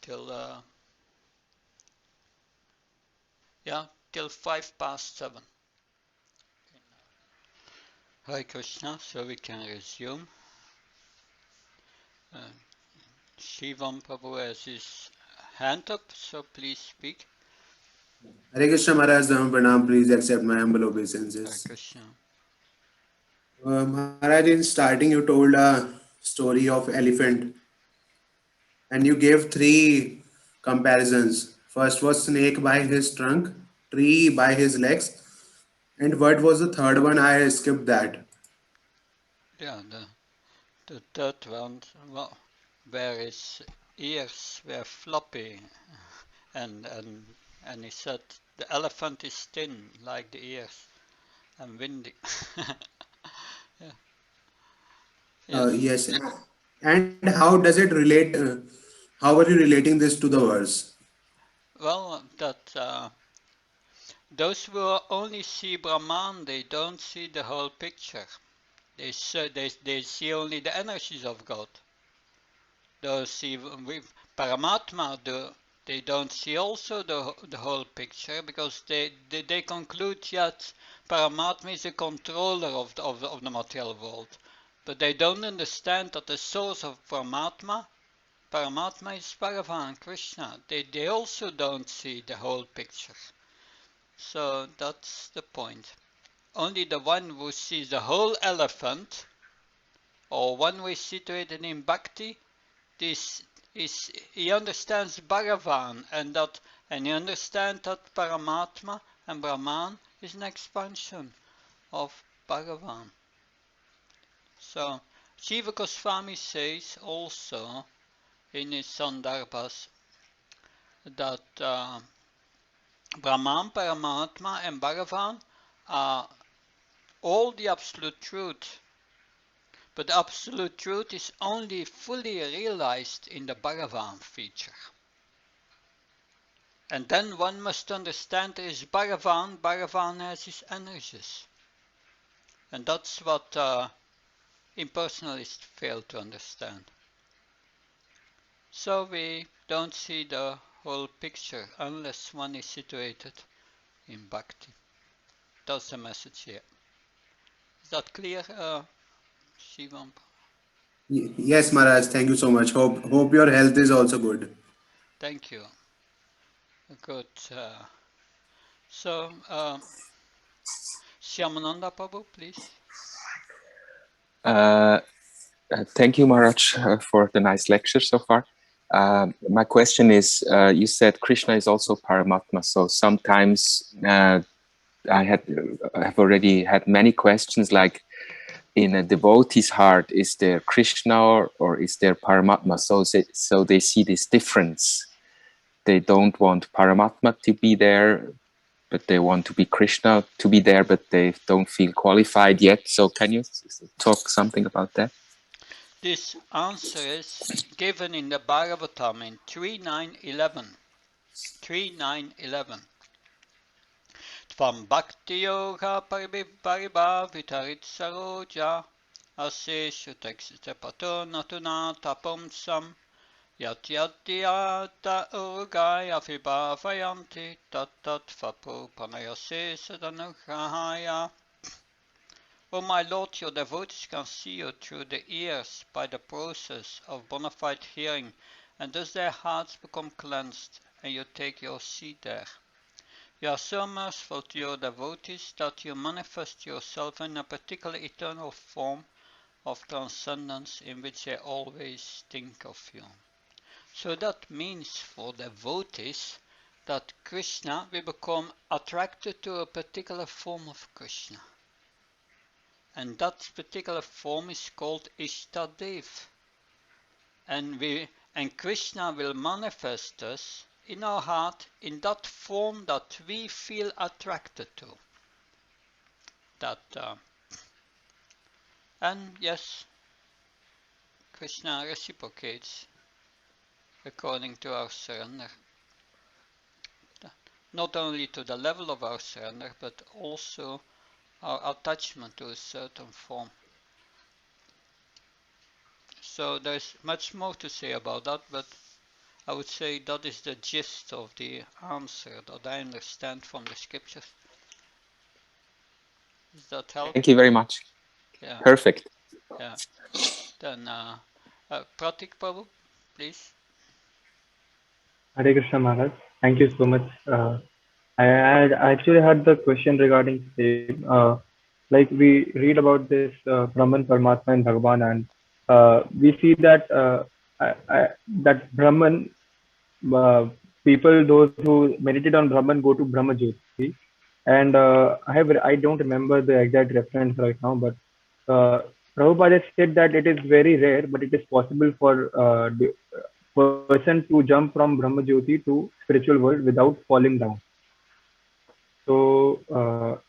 till 7:05. Hare Krishna, so we can resume. Shivam Prabhu has his hand up, so please speak. Hare Krishna Maharaj, Pranam, please accept my humble Hare obeisances. Krishna. Maharaj, in starting you told a story of elephant and you gave three comparisons. First was snake by his trunk, tree by his legs, and what was the third one? I skipped that. Yeah, the third one, well, where his ears were floppy, and he said the elephant is thin like the ears and windy. Yeah. Yes. Yes. And how does it relate? How are you relating this to the verse? Well, those who only see Brahman, they don't see the whole picture. They see only the energies of God. Those see with Paramatma, they don't see also the whole picture, because they conclude that Paramatma is a controller of the material world. But they don't understand that the source of Paramatma is Bhagavan, Krishna. They also don't see the whole picture. So that's the point. Only the one who sees the whole elephant, or one who is situated in bhakti, he understands Bhagavan, and he understands that Paramatma and Brahman is an expansion of Bhagavan. So Jiva Goswami says also in his Sandarbhas that Brahman, Paramatma and Bhagavan are all the absolute truth, but the absolute truth is only fully realized in the Bhagavan feature. And then one must understand there is Bhagavan has his energies. And that's what impersonalists fail to understand. So we don't see the whole picture unless one is situated in bhakti. That's the message here. Is that clear, Shivam? Yes, Maharaj. Thank you so much. Hope your health is also good. Thank you. Good. So, Shyamananda Prabhu, please. Thank you, Maharaj, for the nice lecture so far. My question is, you said Krishna is also Paramatma, so sometimes I have already had many questions, like in a devotee's heart, is there Krishna or is there Paramatma? So they see this difference. They don't want Paramatma to be there, but they want to be Krishna, to be there, but they don't feel qualified yet. So can you talk something about that? This answer is given in the Bhagavatam in 3.9.11. 3.9.11. Tvam bhakti yoga paribhavitarit saroja aseshu texite pato natuna tapumsam yat yata urgaya vibhavayanti tat tat vapu panayase sadanugrahaya. O my Lord, your devotees can see you through the ears by the process of bona fide hearing, and thus their hearts become cleansed, and you take your seat there. You are so merciful to your devotees that you manifest yourself in a particular eternal form of transcendence in which they always think of you. So that means for devotees that Krishna will become attracted to a particular form of Krishna. And that particular form is called Ishtadev. And Krishna will manifest us in our heart in that form that we feel attracted to. And yes, Krishna reciprocates according to our surrender. Not only to the level of our surrender, but also our attachment to a certain form. So there's much more to say about that, but I would say that is the gist of the answer that I understand from the scriptures. Does that help? Thank you very much. Yeah. Perfect. Yeah. Then Pratik Prabhu, please. Hare Krishna Maharaj. Thank you so much. I actually had the question regarding same. Like we read about this Brahman, Paramatma, and Bhagavan, and we see that that Brahman people, those who meditate on Brahman, go to Brahma Jyoti. And I don't remember the exact reference right now, but Prabhupada said that it is very rare, but it is possible for the person to jump from Brahma Jyoti to spiritual world without falling down. So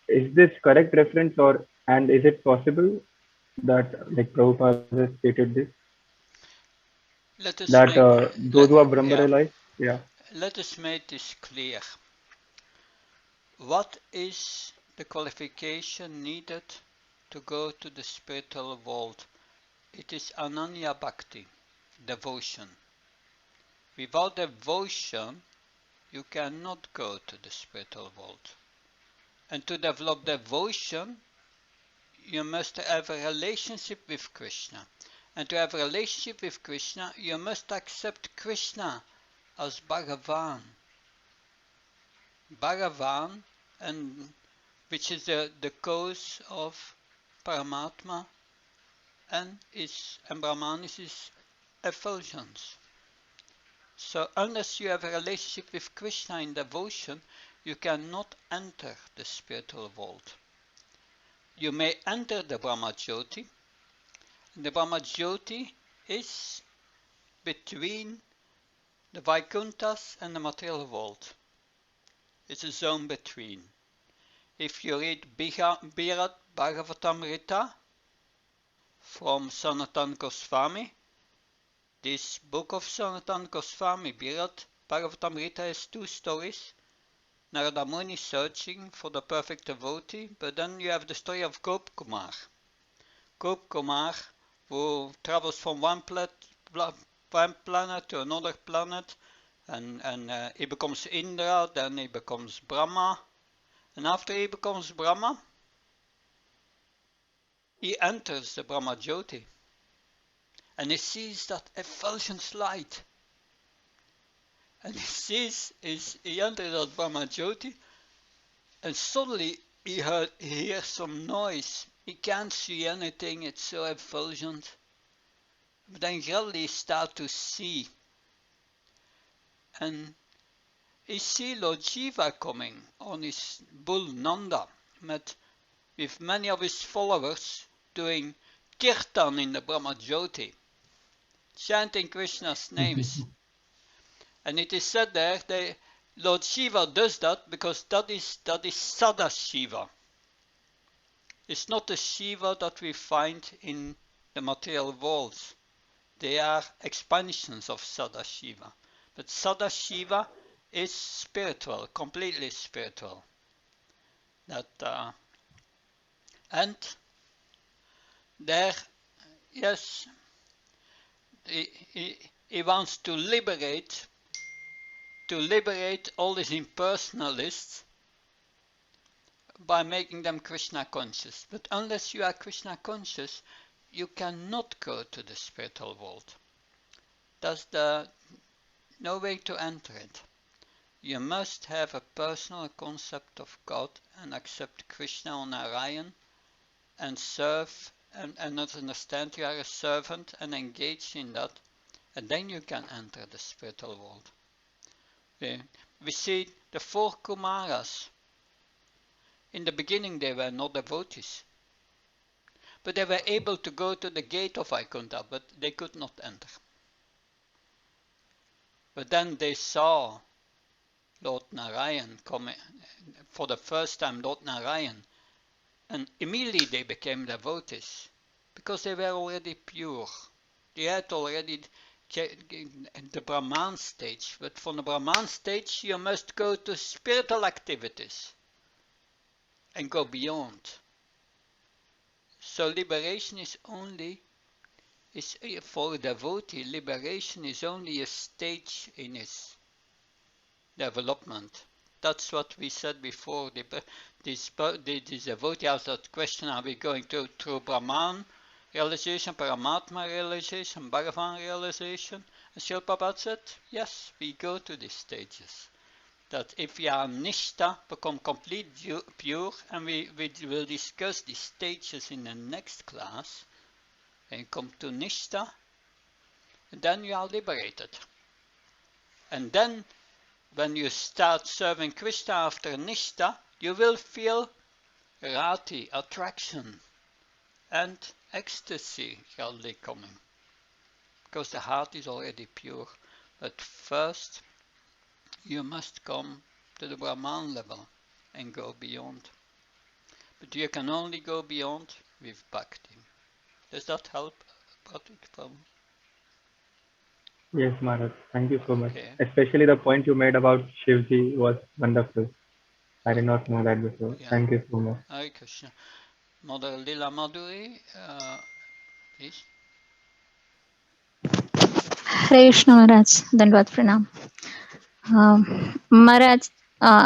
is this correct reference, and is it possible that like Prabhupada stated this? Let us That make those who are Brahma realized, yeah. Let us make this clear. What is the qualification needed to go to the spiritual world? It is Ananya Bhakti, devotion. Without devotion, you cannot go to the spiritual world. And to develop devotion, you must have a relationship with Krishna. And to have a relationship with Krishna, you must accept Krishna as Bhagavan. Bhagavan, and which is the cause of Paramatma, and Brahman is his effulgence. So unless you have a relationship with Krishna in devotion, you cannot enter the spiritual world. You may enter the Brahma Jyoti. The Brahma Jyoti is between the Vaikunthas and the material world. It's a zone between. If you read Bhagavatamrita from Sanatana Goswami, this book of Sanatana Goswami, Bhagavatamrita, has two stories. Narada Muni searching for the perfect devotee, but then you have the story of Gopkumar. Gopkumar, who travels from one planet to another planet, and he becomes Indra, then he becomes Brahma, and after he becomes Brahma, he enters the Brahma Jyoti, and he sees that effulgence light, and he enters that Brahma Jyoti, and suddenly he hears some noise. He can't see anything, it's so effulgent. But then gradually he starts to see, and he sees Lord Jiva coming on his bull Nanda, with many of his followers doing kirtan in the Brahma Jyoti, chanting Krishna's names. And it is said there, Lord Shiva does that because that is Sada Shiva. It's not the Shiva that we find in the material worlds. They are expansions of Sada Shiva. But Sada Shiva is spiritual, completely spiritual. And there, yes, he wants to liberate all these impersonalists by making them Krishna conscious. But unless you are Krishna conscious, you cannot go to the spiritual world. That's no way to enter it. You must have a personal concept of God and accept Krishna or Narayan and serve and understand you are a servant and engage in that, and then you can enter the spiritual world. We see the 4 Kumaras. In the beginning they were not devotees, but they were able to go to the gate of Vaikuntha, but they could not enter. But then they saw Lord Narayan coming for the first time, Lord Narayan, and immediately they became devotees because they were already pure. They had already the Brahman stage, but from the Brahman stage you must go to spiritual activities and go beyond. So liberation is for a devotee, liberation is only a stage in his development. That's what we said before. This devotee asked that question, are we going through Brahman realization, Paramatma realization, Bhagavan realization? And Srila Prabhupada said, yes, we go to these stages. That if we are Nishta, become completely pure, and we will discuss these stages in the next class, and you come to Nishta, then you are liberated. And then when you start serving Krishna after Nishta, you will feel rati, attraction, and ecstasy shortly coming. Because the heart is already pure. But first, you must come to the Brahman level and go beyond. But you can only go beyond with bhakti. Does that help, Patrick? Yes, Maharaj. Thank you so much. Okay. Especially the point you made about Shivji was wonderful. I did not know that before. Yeah. Thank you so much. Hare Krishna. Mother Lila Madhuri, please. Hare Krishna Maharaj, Dandavad Pranam. Maharaj,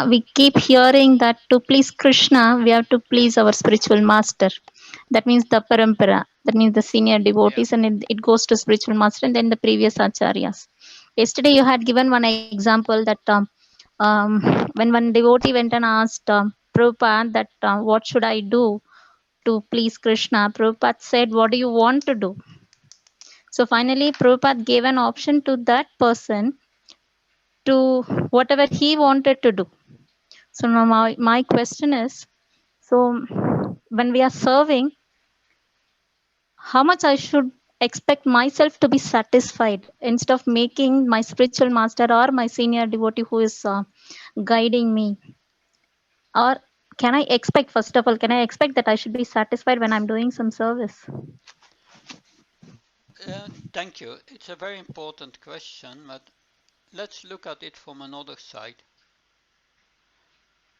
we keep hearing that to please Krishna, we have to please our spiritual master. That means the parampara, that means the senior devotees, Yeah. and it goes to spiritual master and then the previous acharyas. Yesterday you had given one example that when one devotee went and asked Prabhupada that what should I do to please Krishna, Prabhupada said, what do you want to do? So finally, Prabhupada gave an option to that person to whatever he wanted to do. So now my question is, so when we are serving, how much I should expect myself to be satisfied instead of making my spiritual master or my senior devotee who is guiding me? Or can I expect, first of all, can I expect that I should be satisfied when I'm doing some service? Thank you. It's a very important question, but let's look at it from another side.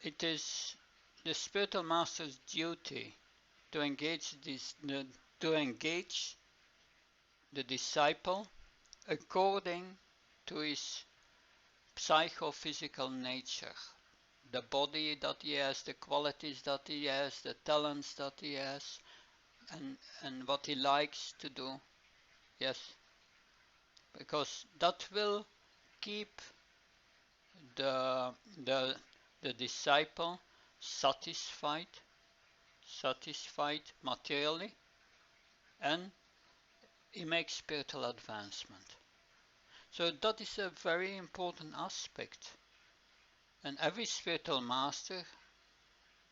It is the spiritual master's duty to engage the disciple according to his psychophysical nature, the body that he has, the qualities that he has, the talents that he has, and what he likes to do. Yes, because that will keep the disciple satisfied materially, and he makes spiritual advancement. So that is a very important aspect, and every spiritual master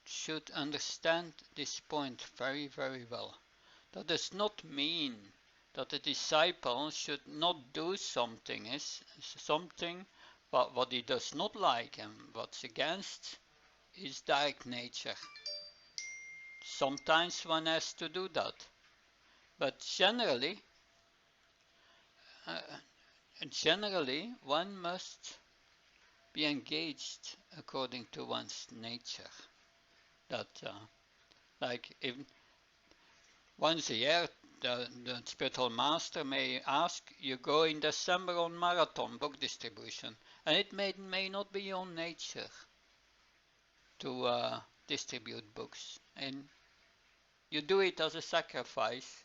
should understand this point very, very well. That does not mean that the disciple should not do something, But what he does not like and what's against is dark nature. Sometimes one has to do that, but generally one must be engaged according to one's nature. That like if once a year the spiritual master may ask you go in December on marathon book distribution, and it may not be your nature to distribute books, and you do it as a sacrifice.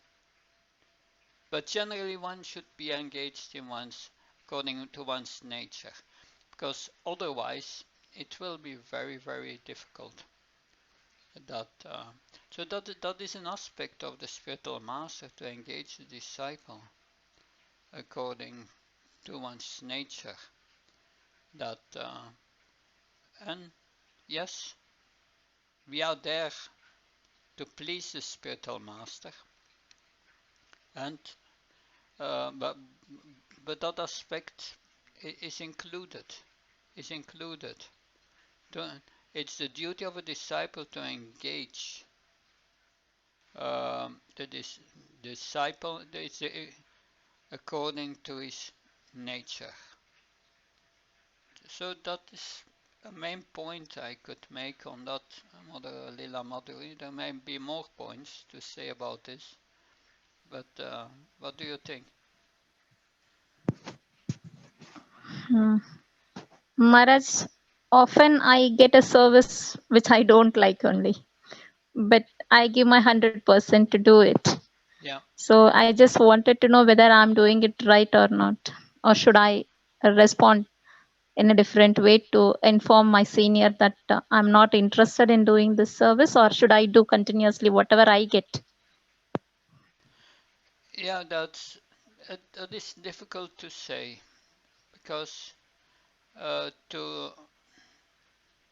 But generally one should be engaged in according to one's nature, because otherwise it will be very, very difficult. So that is an aspect of the spiritual master, to engage the disciple according to one's nature. And yes, we are there to please the spiritual master, and but that aspect is included. It's the duty of a disciple to engage the disciple according to his nature. So that is a main point I could make on that, Mother Lila Madhuri. There may be more points to say about this, but what do you think? Maharaj, often I get a service which I don't like only, but I give my 100% to do it. Yeah. So I just wanted to know whether I'm doing it right or not, or should I respond in a different way to inform my senior that I'm not interested in doing this service, or should I do continuously whatever I get? Yeah, that is difficult to say, because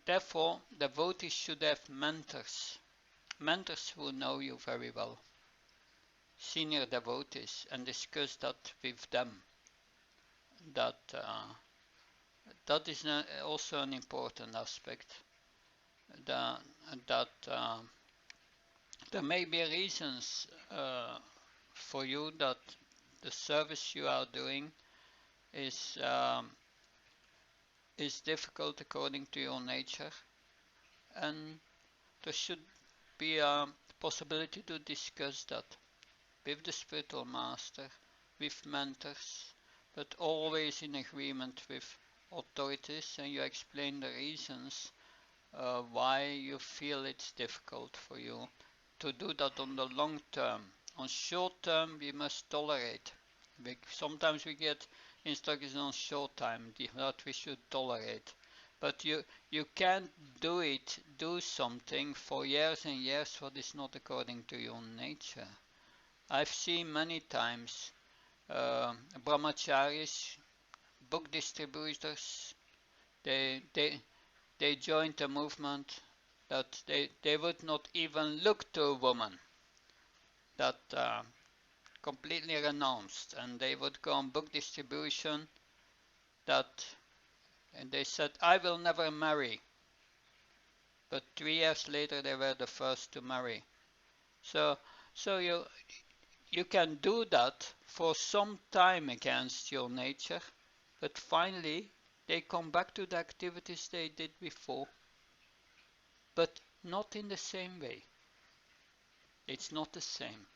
therefore devotees should have mentors who know you very well, senior devotees, and discuss that with them. That is also an important aspect. That there may be reasons for you that the service you are doing is difficult according to your nature, and there should be a possibility to discuss that with the spiritual master, with mentors, but always in agreement with authorities, and you explain the reasons why you feel it's difficult for you to do that on the long term. On short term, we must tolerate. Sometimes we get instructions on short time that we should tolerate, but you can't do something for years and years what is not according to your nature. I've seen many times brahmacharis, book distributors, they joined a movement that they would not even look to a woman, that completely renounced, and they would go on book distribution, and they said, I will never marry, but 3 years later they were the first to marry. So you can do that for some time against your nature, but finally they come back to the activities they did before, but not in the same way. It's not the same.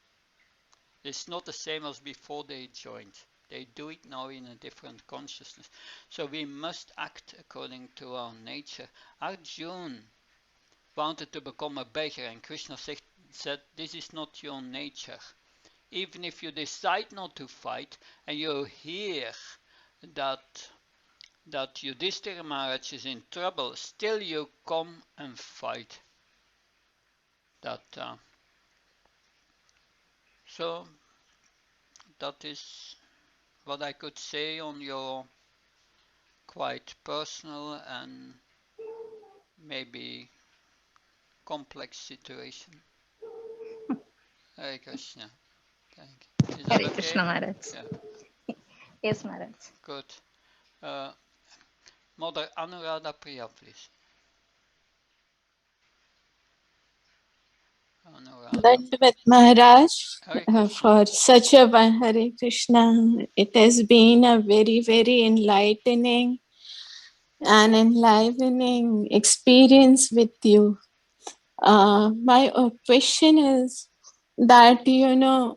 It's not the same as before they joined. They do it now in a different consciousness. So we must act according to our nature. Arjuna wanted to become a beggar, and Krishna said, this is not your nature. Even if you decide not to fight and you hear that Yudhishthira Maharaj is in trouble, still you come and fight. So that is what I could say on your quite personal and maybe complex situation. Hare Krishna. Thank you. Is that Hare okay? Krishna Maharaj. Yeah. Yes, Maharaj. Good. Mother Anuradha Priya, please. Anuradha. Dandavad Maharaj, Hare Krishna. for such a Hare Krishna. It has been a very, very enlightening and enlivening experience with you. My question is that, you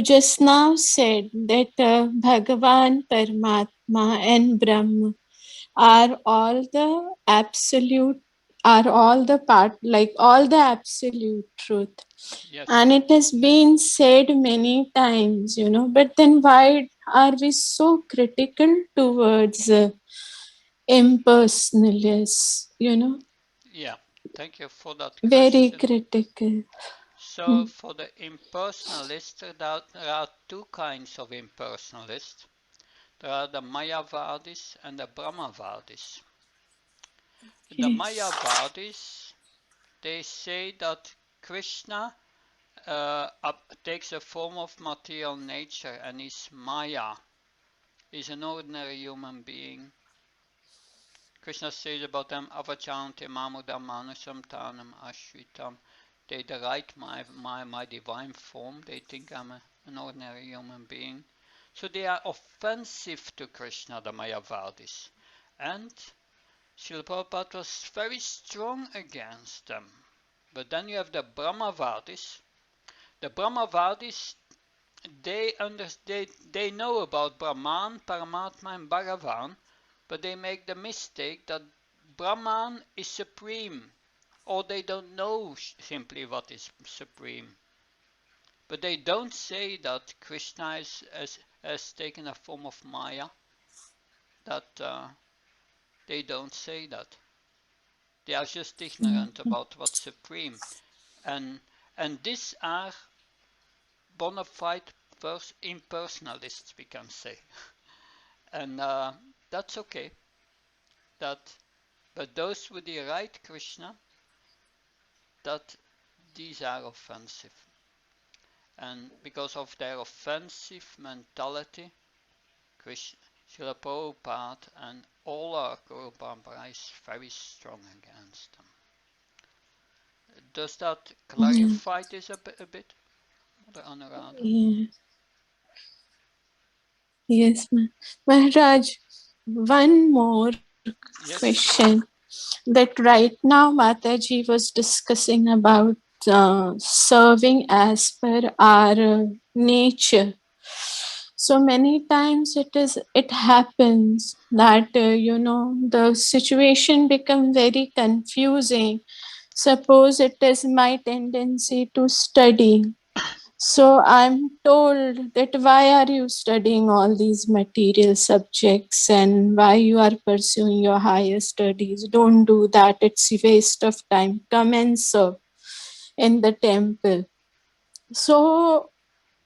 just now said that Bhagavan, Paramatma and Brahma are all the absolute, are all the part, like all the absolute truth. Yes. And it has been said many times, but then why are we so critical towards impersonalists, Yeah, thank you for that very question. critical. So for the impersonalists, there are two kinds of impersonalists. There are the Mayavadis and the Brahmavadis. The Okay. Mayavadis, they say that Krishna takes a form of material nature and is Maya, is an ordinary human being. Krishna says about them, Avachanti Mamudam Manusam Tanam Ashritam. They deride my divine form. They think I'm an ordinary human being. So they are offensive to Krishna, the Mayavadis. And Srila Prabhupada was very strong against them. But then you have the Brahmavadis. The Brahmavadis, they know about Brahman, Paramatma and Bhagavan, but they make the mistake that Brahman is supreme, or they don't know simply what is supreme. But they don't say that Krishna has taken a form of Maya, that they don't say that. They are just ignorant about what's supreme. And these are bona fide impersonalists, we can say. And that's okay. But those who deride Krishna, that these are offensive. And because of their offensive mentality, Srila Prabhupada and all our Guru Parampara is very strong against them. Does that clarify this a bit, Mother Anuradha? Yeah. Yes, Maharaj. One more Yes, question. That right now Mataji was discussing about serving as per our nature. So many times it happens that the situation become very confusing. Suppose it is my tendency to study, so I'm told that why are you studying all these material subjects and why you are pursuing your higher studies? Don't do that. It's a waste of time. Come and serve in the temple. So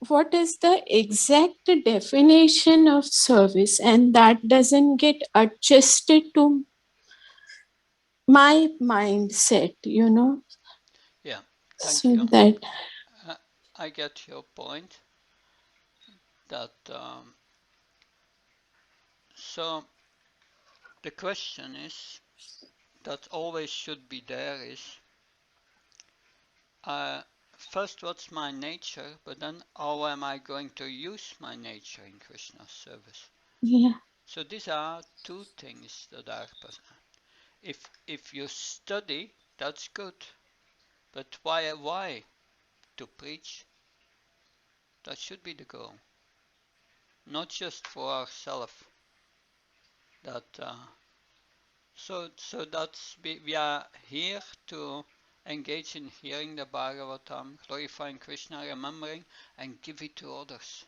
what is the exact definition of service? And that doesn't get adjusted to my mindset, Yeah, thank so you. that I get your point. That so the question is that always should be there is first what's my nature, but then how am I going to use my nature in Krishna's service? yeah. So these are two things that are if you study, that's good, but why to preach? That should be the goal, not just for ourselves. That so that's we are here to engage in hearing the Bhagavatam, glorifying Krishna, remembering, and give it to others.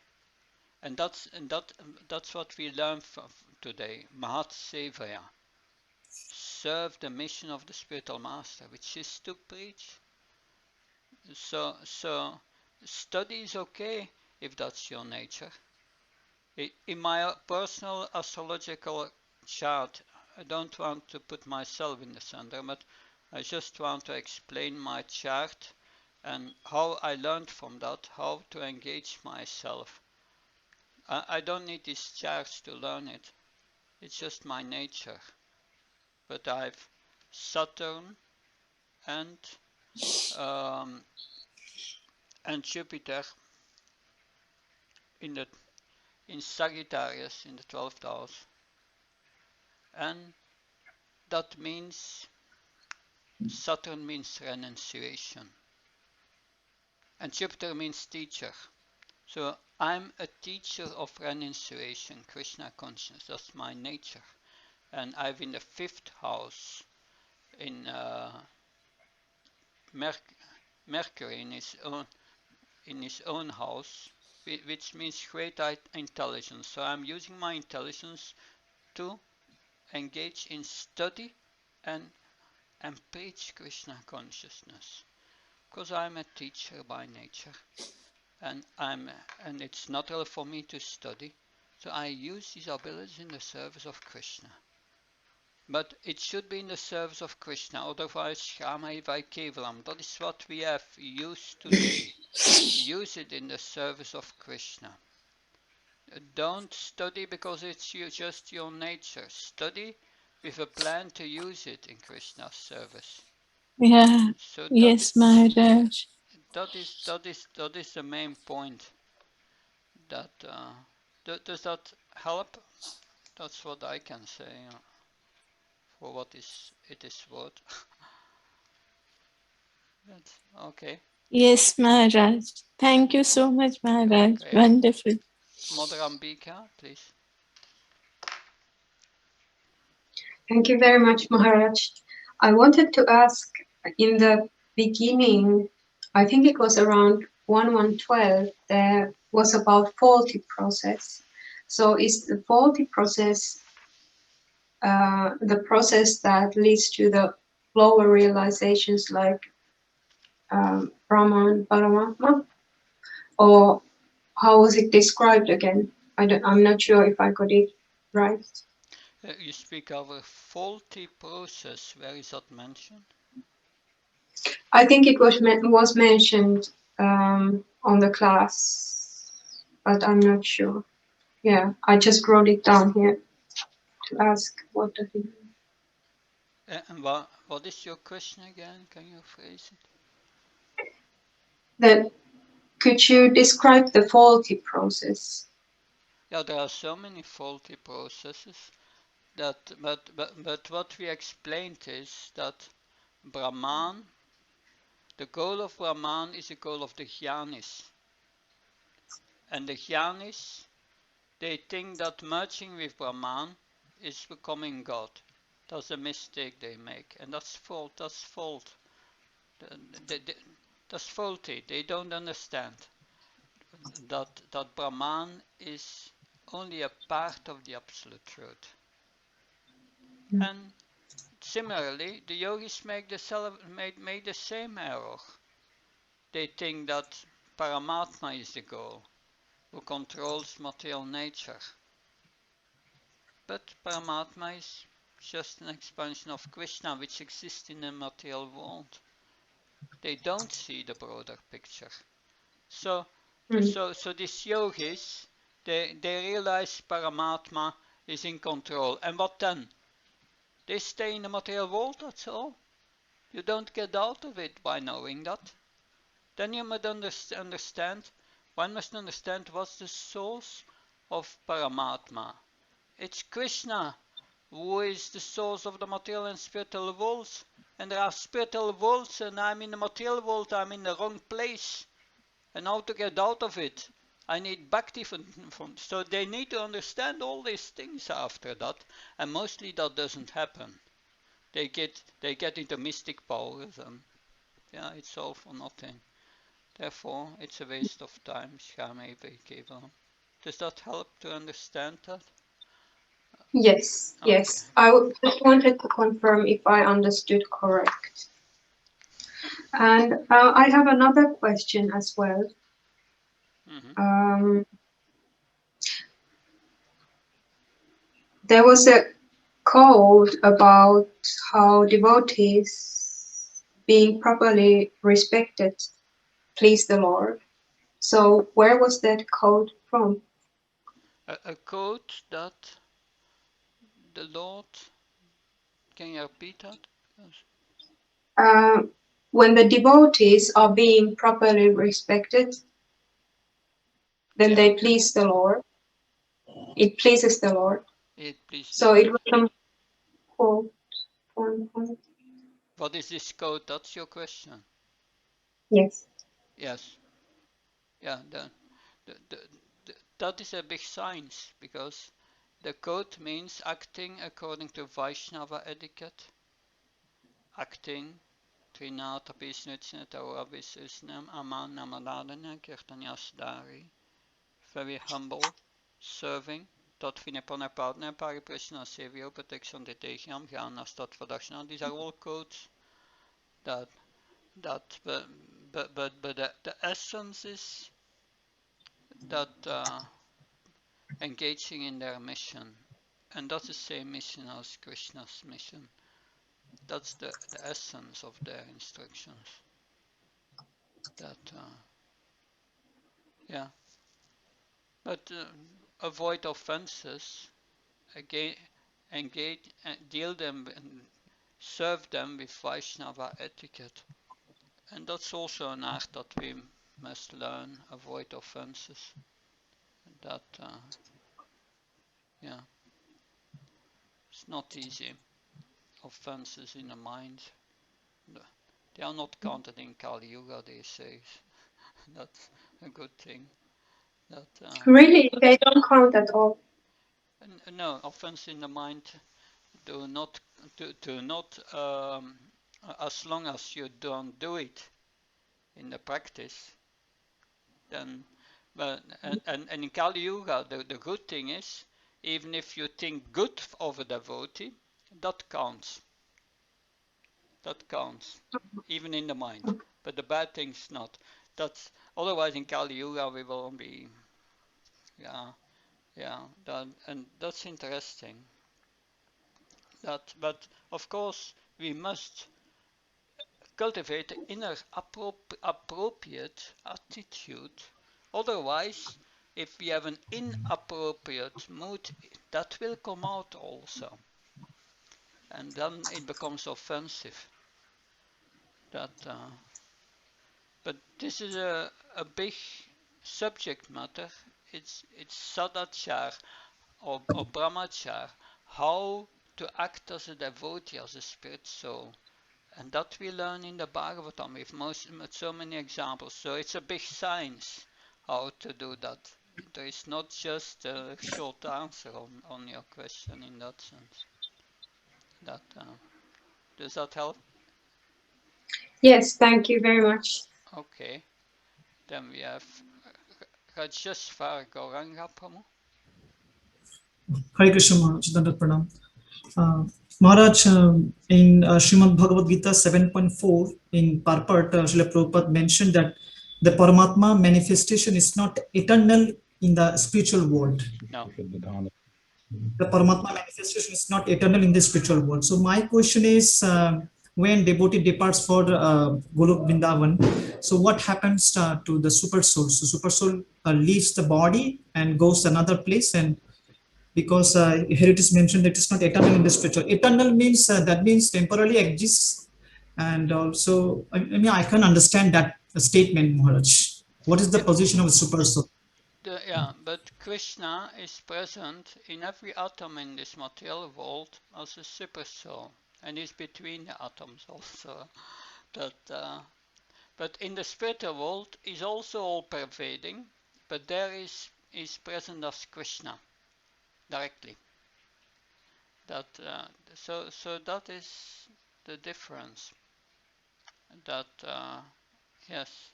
And that's what we learn from today. Mahat Sevaya. Serve the mission of the spiritual master, which is to preach. So study is okay if that's your nature. In my personal astrological chart, I don't want to put myself in the center, but I just want to explain my chart and how I learned from that, how to engage myself. I don't need these charts to learn it. It's just my nature. But I've Saturn and Jupiter in Sagittarius in the 12th house, and that means Saturn means renunciation, and Jupiter means teacher. So I'm a teacher of renunciation, Krishna consciousness. That's my nature, and I've in the 5th house in Mercury in his own house, which means great intelligence. So I'm using my intelligence to engage in study and preach Krishna consciousness, because I'm a teacher by nature, and it's natural for me to study. So I use these abilities in the service of Krishna. But it should be in the service of Krishna, otherwise Shama Kevalam. That is what we have used today. Use it in the service of Krishna. Don't study because it's just your nature. Study with a plan to use it in Krishna's service. Yeah. So Yes, Maharaj. that is the main point. That does that help? That's what I can say for what it is worth. That's okay. Yes, Maharaj. Thank you so much, Maharaj. Okay. Wonderful. Mother Ambika, please. Thank you very much, Maharaj. I wanted to ask, in the beginning, I think it was around 1112, there was about faulty process. So is the faulty process the process that leads to the lower realizations like Brahman, Paramatma? Or how was it described again? I'm not sure if I got it right. You speak of a faulty process. Where is that mentioned? I think it was mentioned on the class, but I'm not sure. Yeah, I just wrote it down here to ask what does it mean. And what is your question again? Can you phrase it? Then could you describe the faulty process? Yeah, there are so many faulty processes that, but what we explained is that Brahman, the goal of Brahman is the goal of the Hyannis. And the Hyannis, they think that merging with Brahman is becoming God. That's a mistake they make, and that's fault. That's fault. That's faulty. They don't understand that Brahman is only a part of the absolute truth. And similarly, the yogis make the same error. They think that Paramatma is the goal, who controls material nature. But Paramatma is just an expansion of Krishna which exists in the material world. They don't see the broader picture. So these yogis, they realize Paramatma is in control. And what then? They stay in the material world, that's all. You don't get out of it by knowing that. Then you must understand, one must understand what's the source of Paramatma. It's Krishna, who is the source of the material and spiritual worlds. And there are spiritual worlds, and I'm in the material world, I'm in the wrong place. And how to get out of it? I need bhakti so they need to understand all these things after that, and mostly that doesn't happen. They get into mystic powers, and yeah, it's all for nothing. Therefore, it's a waste of time. Does that help to understand that? Yes, Okay. yes. I just wanted to confirm if I understood correct. And I have another question as well. There was a code about how devotees being properly respected please the Lord. So where was that code from? A code that the Lord? Can you repeat that? When the devotees are being properly respected, then they please the Lord. It pleases the Lord. It pleases So the it Lord. was some quote. What is this code? That's your question. Yes. Yes. Yeah. That is a big science, because the code means acting according to Vaishnava etiquette. Acting Trinata Pisnitsnet Avisisnam Aman Namadadana Kirtanyasdari. Very humble, serving, tot Vinepana Partner, Pariprishna Sevio, Protection Detegiam, Jana Statvadashna. These are all codes that but the essence is that engaging in their mission, and that's the same mission as Krishna's mission. That's the essence of their instructions. That yeah, but avoid offenses. Again, engage, deal them, and serve them with Vaishnava etiquette, and that's also an art that we must learn. Avoid offenses. That yeah, it's not easy. Offenses in the mind. They are not counted in Kali Yuga, they say. That's a good thing. That Really, they don't count at all. no, offense in the mind do not as long as you don't do it in the practice, then but and in Kali Yuga the good thing is, even if you think good of a devotee, that counts. That counts, even in the mind. But the bad things not. That's otherwise in Kali Yuga we will be and that's interesting. But of course we must cultivate the inner appropriate attitude. Otherwise, if we have an inappropriate mood, that will come out also, and then it becomes offensive. But this is a big subject matter. It's sadachar or brahmachar, how to act as a devotee, as a spirit soul. And that we learn in the Bhagavatam with so many examples. So it's a big science how to do that. There is not just a short answer on your question in that sense. Does that help? Yes, thank you very much. Okay. Then we have Rajeshwar Gauranga Prabhu. Hare Krishna Maharaj, Dandat Pranam. Maharaj, in Srimad Bhagavad Gita 7.4, in Parpart, Srila Prabhupada mentioned that the Paramatma manifestation is not eternal in the spiritual world. No. The Paramatma manifestation is not eternal in the spiritual world. So my question is, when devotee departs for Golok Vrindavan, so what happens to the super soul? So super soul leaves the body and goes another place, and because here it is mentioned that it's not eternal in the spiritual. Eternal means that means temporarily exists, and also I mean I can understand that statement, Maharaj. What is the position of super soul? But Krishna is present in every atom in this material world as a super soul, and is between the atoms also. But in the spiritual world is also all pervading, but there is present as Krishna directly. So that is the difference. Yes,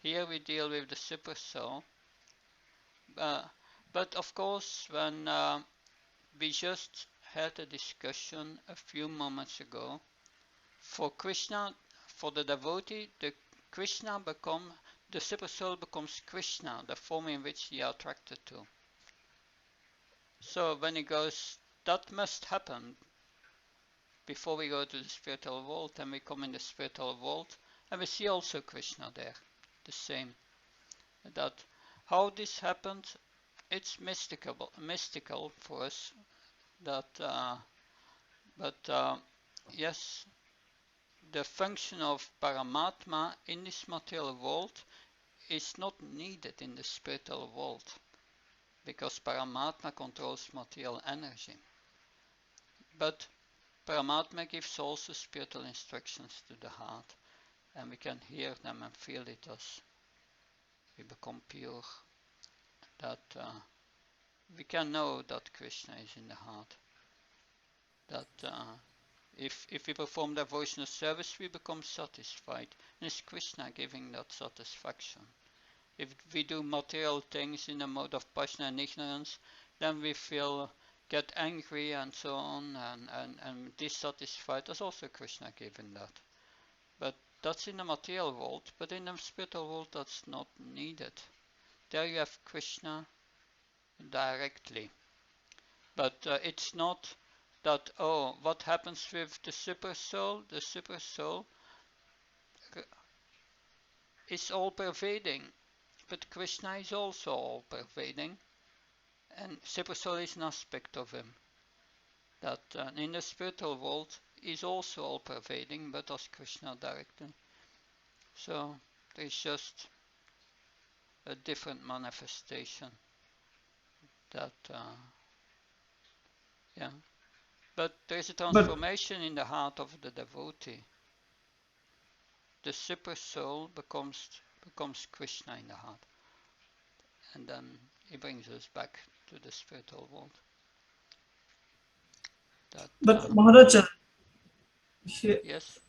here we deal with the super soul. But of course, when we just had a discussion a few moments ago, for Krishna, for the devotee, the super soul becomes Krishna, the form in which he is attracted to. So when he goes, that must happen before we go to the spiritual world, and we come in the spiritual world, and we see also Krishna there, the same. How this happened, it's mystical for us. Yes, the function of Paramatma in this material world is not needed in the spiritual world, because Paramatma controls material energy. But Paramatma gives also spiritual instructions to the heart, and we can hear them and feel it as we become pure, that we can know that Krishna is in the heart, that if we perform devotional service, we become satisfied, and it's Krishna giving that satisfaction. If we do material things in a mode of passion and ignorance, then we get angry and so on, and dissatisfied. That's also Krishna giving that. But that's in the material world, but in the spiritual world that's not needed. There you have Krishna directly. But it's not that, oh, what happens with the super soul? The super soul is all pervading, but Krishna is also all pervading, and super soul is an aspect of him. That in the spiritual world is also all pervading, but as Krishna directly. So there's just a different manifestation. That yeah. But there is a transformation in the heart of the devotee. The super soul becomes Krishna in the heart, and then he brings us back to the spiritual world. But Maharaj, yes.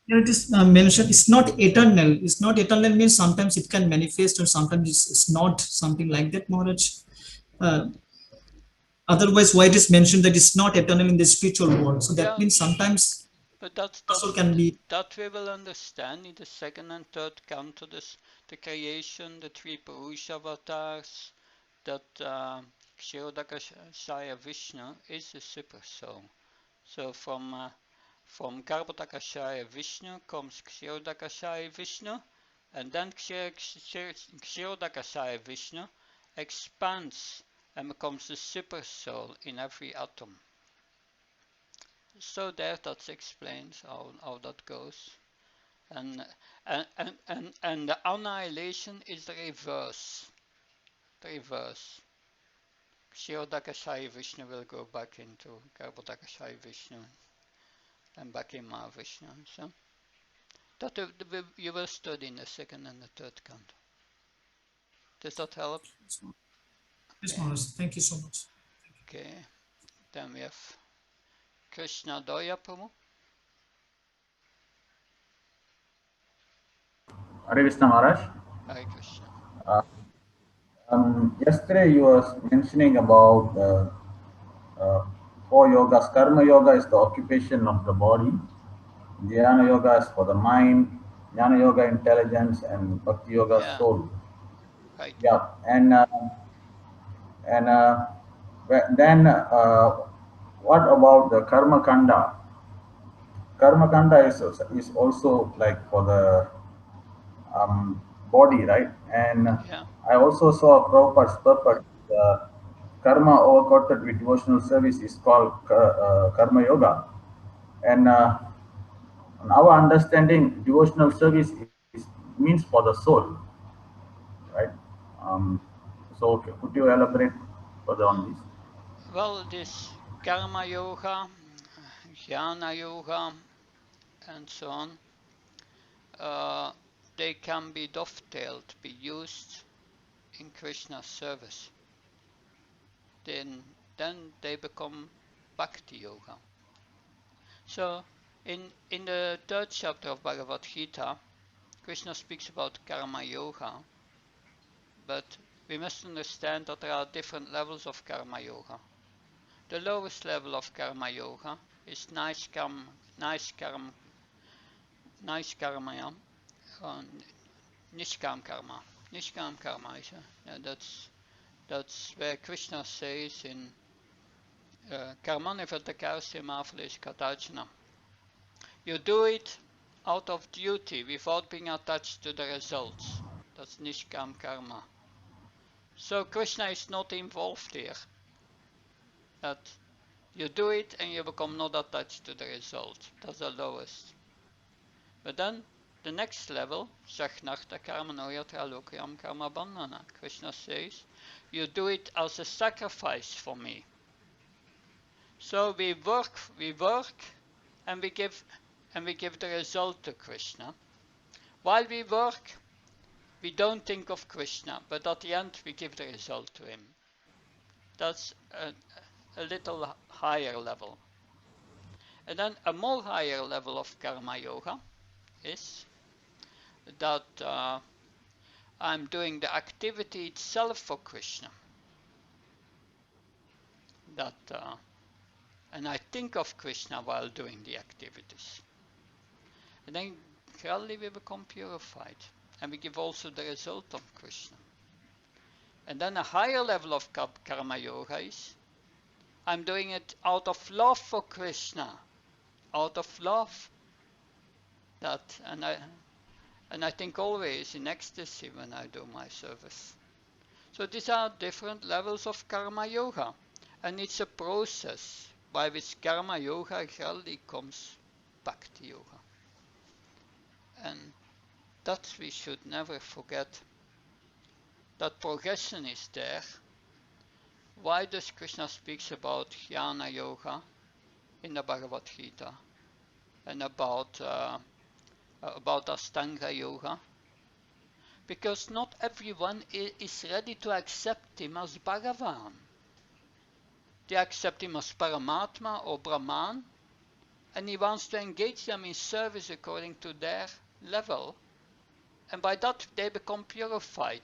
Here it is mentioned, it's not eternal. It's not eternal means sometimes it can manifest or sometimes it's not, something like that, Maharaj. Otherwise, why it is mentioned that it's not eternal in the spiritual world? So that means sometimes but that can be. That we will understand in the second and third canto, the creation, the three Purusha avatars, that Kshirodakashaya Vishnu is the super soul. So from Garbhodakashaya Vishnu comes Kshirodakashaya Vishnu, and then Kshirodakashaya Vishnu expands and becomes the super soul in every atom. So there, that explains how that goes. And the annihilation is the reverse. The reverse. Kshirodakashaya Vishnu will go back into Garbhodakashaya Vishnu and back in Mahavishnu. So that you will study in the second and the third canto. Does that help? Yes, Maharaj. Thank you so much. Okay. Then we have Krishna Doya Prabhu. Hare Krishna Maharaj. Hare Krishna. Yesterday you were mentioning about four yogas. Karma yoga is the occupation of the body. Dhyana yoga is for the mind. Jnana yoga intelligence, and Bhakti yoga soul. Right. Yeah, and then what about the karma kanda? Karma kanda is also like for the body, right? And I also saw Prabhupada's purpose. Karma overcoated with devotional service is called karma yoga. And in our understanding, devotional service means for the soul, right? So could you elaborate further on this? Well, this karma yoga, jnana yoga, and so on, they can be dovetailed, be used in Krishna's service. Then they become bhakti yoga. So in the third chapter of Bhagavad Gita, Krishna speaks about karma yoga, but we must understand that there are different levels of karma yoga. The lowest level of karma yoga is nishkam karma. Nishkam karma is that's where Krishna says in Karmanivatakarse Mafalesh Katajna. You do it out of duty without being attached to the results. That's Nishkam karma. So Krishna is not involved here. That you do it and you become not attached to the result. That's the lowest. But then the next level, Sagnarta Karma Noyatra Lokayam Karma Bandhana. Krishna says, you do it as a sacrifice for me. So we work, and we give the result to Krishna. While we work, we don't think of Krishna, but at the end we give the result to him. That's a little higher level. And then a more higher level of karma yoga is that I'm doing the activity itself for Krishna. That and I think of Krishna while doing the activities. And then gradually we become purified. And we give also the result of Krishna. And then a higher level of karma yoga is I'm doing it out of love for Krishna. Out of love. That and I think always in ecstasy when I do my service. So these are different levels of karma yoga. And it's a process by which karma yoga gradually comes bhakti yoga. And that we should never forget. That progression is there. Why does Krishna speaks about jnana yoga in the Bhagavad Gita and about Ashtanga yoga? Because not everyone is ready to accept him as Bhagavan. They accept him as Paramatma or Brahman, and he wants to engage them in service according to their level, and by that they become purified.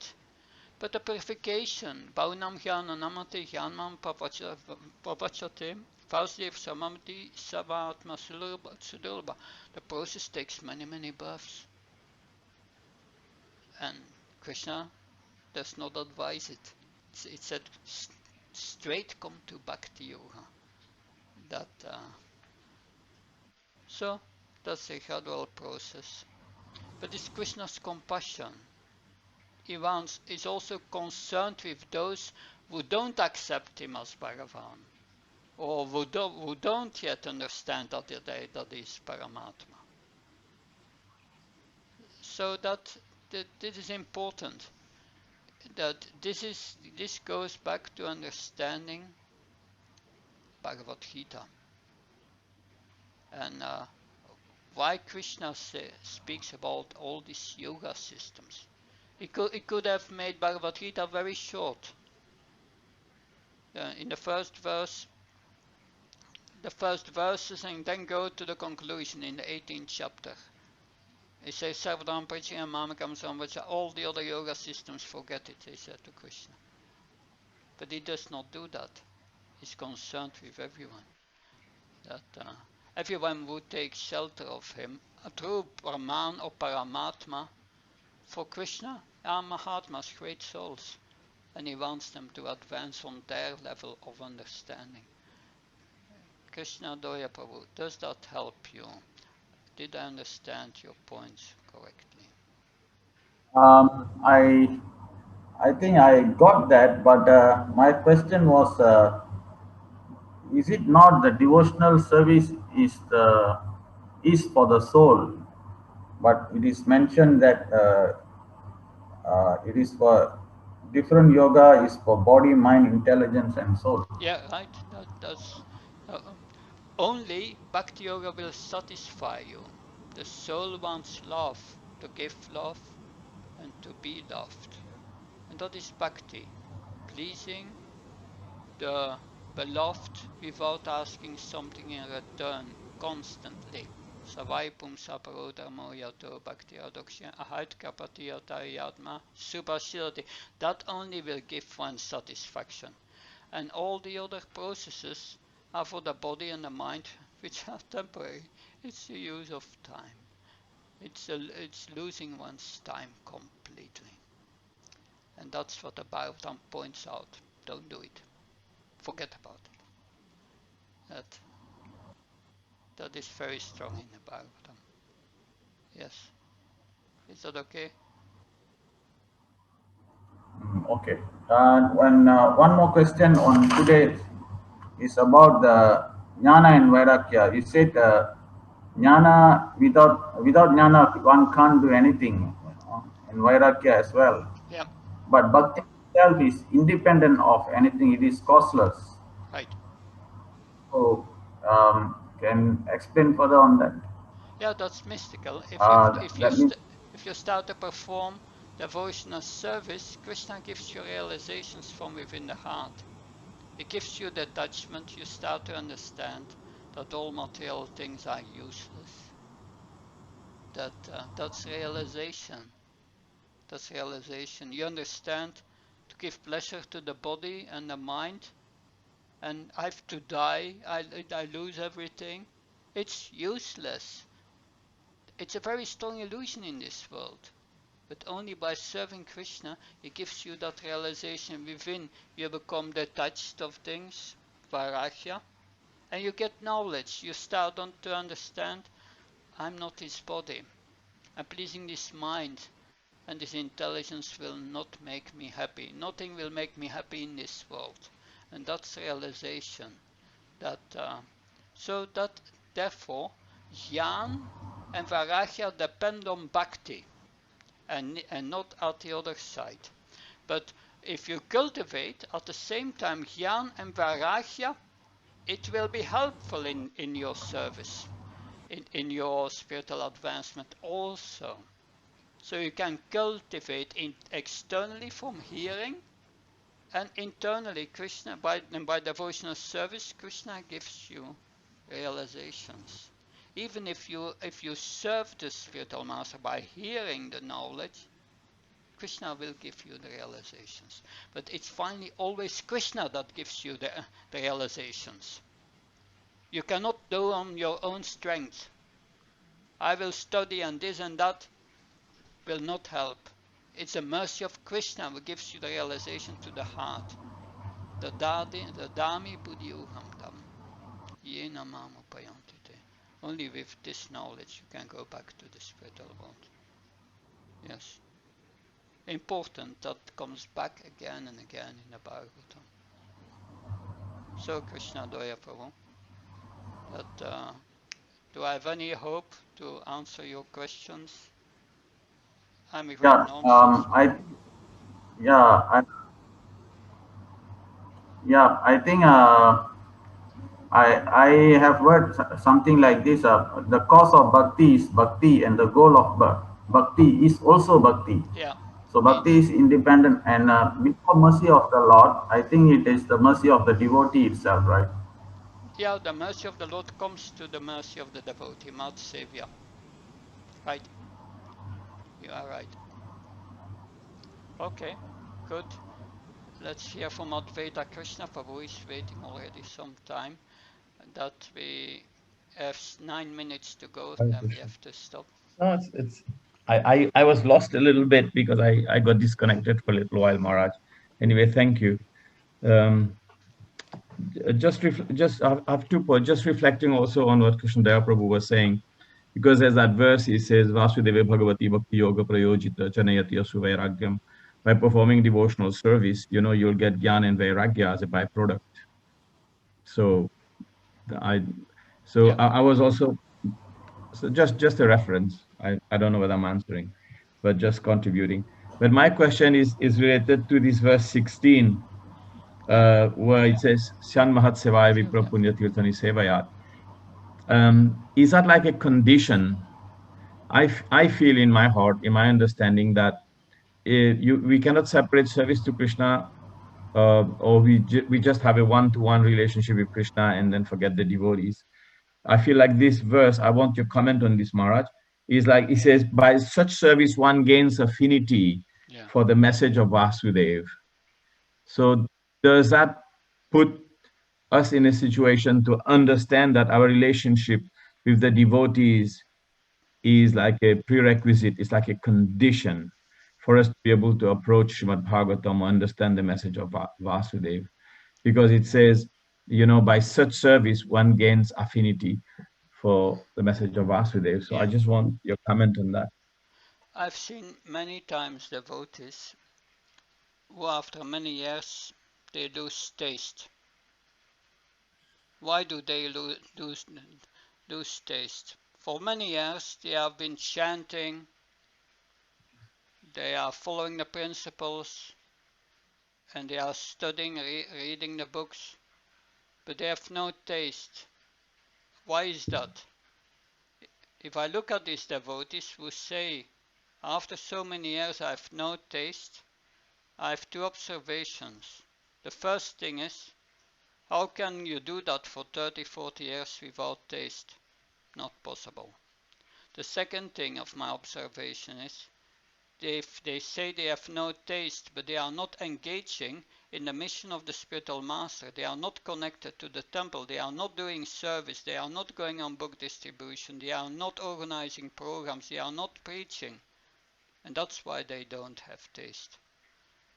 But the purification, Bhaunam Jnana Namati Jnanam Pavachate, Vasdev Samamati Savatma Sudurba, the process takes many births. And Krishna does not advise it. It said straight come to Bhakti Yoga. So that's a gradual process. But it's Krishna's compassion. He is also concerned with those who don't accept him as Bhagavan, or who don't yet understand that is Paramatma. So that this is important. That this goes back to understanding Bhagavad Gita and why Krishna speaks about all these yoga systems. He could have made Bhagavad Gita very short. In the first verses, and then go to the conclusion in the 18th chapter. He says, Sarvadam Prachya Mamakam Samvacha, all the other yoga systems, forget it, he said to Krishna. But he does not do that. He's concerned with everyone. That everyone would take shelter of him, a true Brahman or Paramatma. For Krishna, are Mahatmas, great souls, and he wants them to advance on their level of understanding. Krishna Doya Prabhu, does that help you? Did I understand your points correctly? I think I got that, but my question was, is it not the devotional service is for the soul, but it is mentioned that it is for different yoga is for body, mind, intelligence, and soul. Yeah, right. That's only Bhakti Yoga will satisfy you. The soul wants love, to give love, and to be loved. And that is Bhakti, pleasing the beloved without asking something in return constantly. Savaipum saparodharmo yato bhakti adoksha ahait kapatiyata yatma subhashirati. That only will give one satisfaction. And all the other processes are for the body and the mind, which are temporary. It's the use of time. It's losing one's time completely. And that's what the Bhagavatam points out. Don't do it. Forget about it. That is very strong in the Bhagavatam. Yes. Is that okay? Okay. And one more question on today. is about the jnana and vairagya. You said jnana without jnana one can't do anything, and vairagya as well. Yeah. But bhakti itself is independent of anything. It is causeless. Right. So can explain further on that? Yeah, that's mystical. That means If you start to perform devotional service, Krishna gives you realizations from within the heart. He gives you the attachment. You start to understand that all material things are useless. That's realization. That's realization. You understand to give pleasure to the body and the mind, and I have to die. I lose everything. It's useless. It's a very strong illusion in this world. But only by serving Krishna, he gives you that realization within. You become detached of things, vairagya, and you get knowledge. You start to understand, I'm not his body. I'm pleasing this mind, and this intelligence will not make me happy. Nothing will make me happy in this world. And that's realization. So that therefore, jnana and vairagya depend on bhakti, and not at the other side. But if you cultivate at the same time jnana and vairagya, it will be helpful in your service, in your spiritual advancement also. So you can cultivate externally from hearing, and internally Krishna, by devotional service, Krishna gives you realizations. Even if you serve the spiritual master by hearing the knowledge, Krishna will give you the realizations. But it's finally always Krishna that gives you the realizations. You cannot do on your own strength. I will study and this and that will not help. It's the mercy of Krishna who gives you the realization to the heart. The dami buddhi uham tam. Yena mam upayantite. Only with this knowledge you can go back to the spiritual world. Yes. Important that comes back again and again in the Bhagavatam. So Krishna Doya Prabhu, that do I have any hope to answer your questions? I'm afraid yeah. nonsense. Yeah, I, I think I have heard something like this. The cause of bhakti is bhakti, and the goal of bhakti is also bhakti. Yeah, So bhakti means, is independent, and before mercy of the Lord, I think it is the mercy of the devotee itself, right? yeah, the mercy of the Lord comes to the mercy of the devotee, Mat Sevya. Right, you are right. Okay, good. Let's hear from Advaita Krishna Prabhu is waiting already some time. That we have 9 minutes to go, Hare then we Krishna. have to stop. No, I was lost a little bit because I got disconnected for a little while, Maharaj. Anyway, thank you. Um, I have 2 points. Just reflecting also on what Krishna Daya Prabhu was saying, because there's that verse, he says, Vasudeva Bhagavati Bhakti Yoga Prayojita Chanayati Asu Vairagyam. By performing devotional service, you'll get jnana and vairagya as a byproduct. So I Yeah, I was also, so just a reference. I don't know whether I'm answering, but just contributing. But my question is related to this verse 16, yeah, where it says, Syan Mahat Sevaya Vipra yeah, Punya Tirthani Sevayat. Is that like a condition? I feel in my heart, in my understanding, that we cannot separate service to Krishna, or we just have a one-to-one relationship with Krishna and then forget the devotees. I feel like this verse, I want your comment on this, Maharaj, is like it says, by such service one gains affinity yeah. for the message of Vasudev. So does that put us in a situation to understand that our relationship with the devotees is like a prerequisite, it's like a condition for us to be able to approach Srimad Bhagavatam, understand the message of Vasudev? Because it says, by such service one gains affinity for the message of Vasudev. So I Yeah. just want your comment on that. I've seen many times devotees who after many years they lose taste. Why do they lose taste? For many years they have been chanting, they are following the principles, and they are studying, reading the books, but they have no taste. Why is that? If I look at these devotees who say, after so many years I have no taste, I have two observations. The first thing is, how can you do that for 30, 40 years without taste? Not possible. The second thing of my observation is, they say they have no taste, but they are not engaging in the mission of the spiritual master. They are not connected to the temple. They are not doing service. They are not going on book distribution. They are not organizing programs. They are not preaching. And that's why they don't have taste.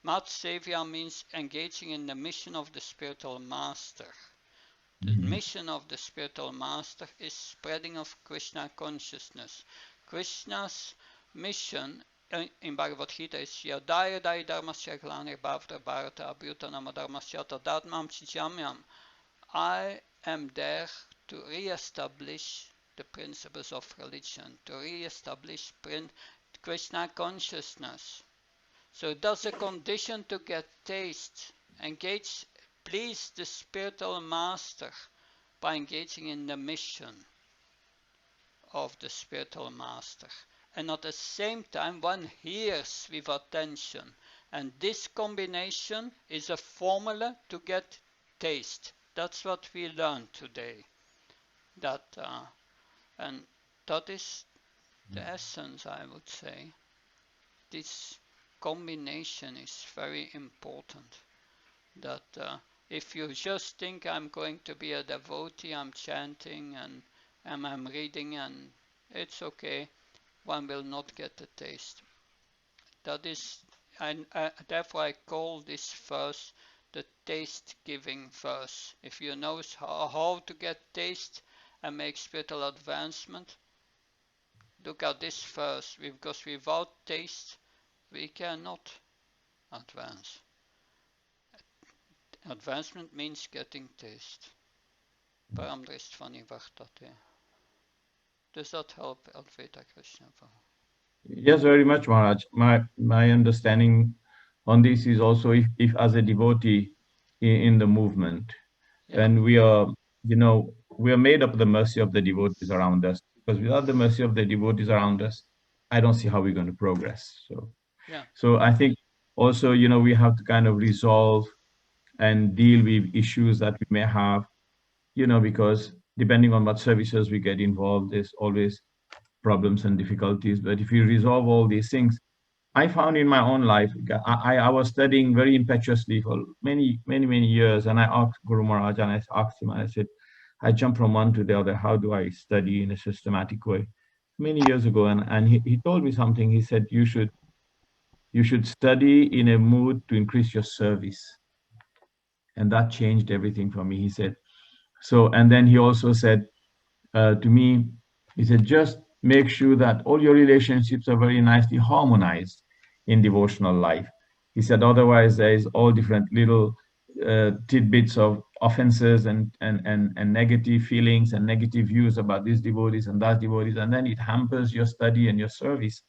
Mat Sevya means engaging in the mission of the spiritual master. The mission of the spiritual master is spreading of Krishna consciousness. Krishna's mission in Bhagavad Gita is Yadaya Dai Dharmasya Glanir Bhavata Bharata Abhyutanama Dharmasyata Dadmam Chijamyam. I am there to re-establish the principles of religion, to re-establish Krishna consciousness. So that's a condition to get taste. Engage, please the spiritual master by engaging in the mission of the spiritual master. And at the same time, one hears with attention. And this combination is a formula to get taste. That's what we learned today. And that is the essence, I would say. This combination is very important. That if you just think I'm going to be a devotee, I'm chanting and I'm reading and it's okay, one will not get the taste. That is, and therefore I call this verse the taste-giving verse. If you know how to get taste and make spiritual advancement, look at this verse, because without taste we cannot advance. Advancement means getting taste. Paramdristvani Vartate. Does that help, Advaita Krishna? Yes, very much, Maharaj. My understanding on this is also if as a devotee in the movement, and we are, we are made of the mercy of the devotees around us. Because without the mercy of the devotees around us, I don't see how we're going to progress. So I think also, we have to kind of resolve and deal with issues that we may have, because depending on what services we get involved, there's always problems and difficulties. But if you resolve all these things, I found in my own life, I was studying very impetuously for many, many, many years. And I asked Guru Maharaj, and I asked him, I said, I jump from one to the other. How do I study in a systematic way? Many years ago. And he told me something. He said, you should study in a mood to increase your service. And that changed everything for me. He said, so, and then he also said to me, he said, just make sure that all your relationships are very nicely harmonized in devotional life. He said, otherwise there is all different little tidbits of offenses and negative feelings and negative views about these devotees and that devotees, and then it hampers your study and your service.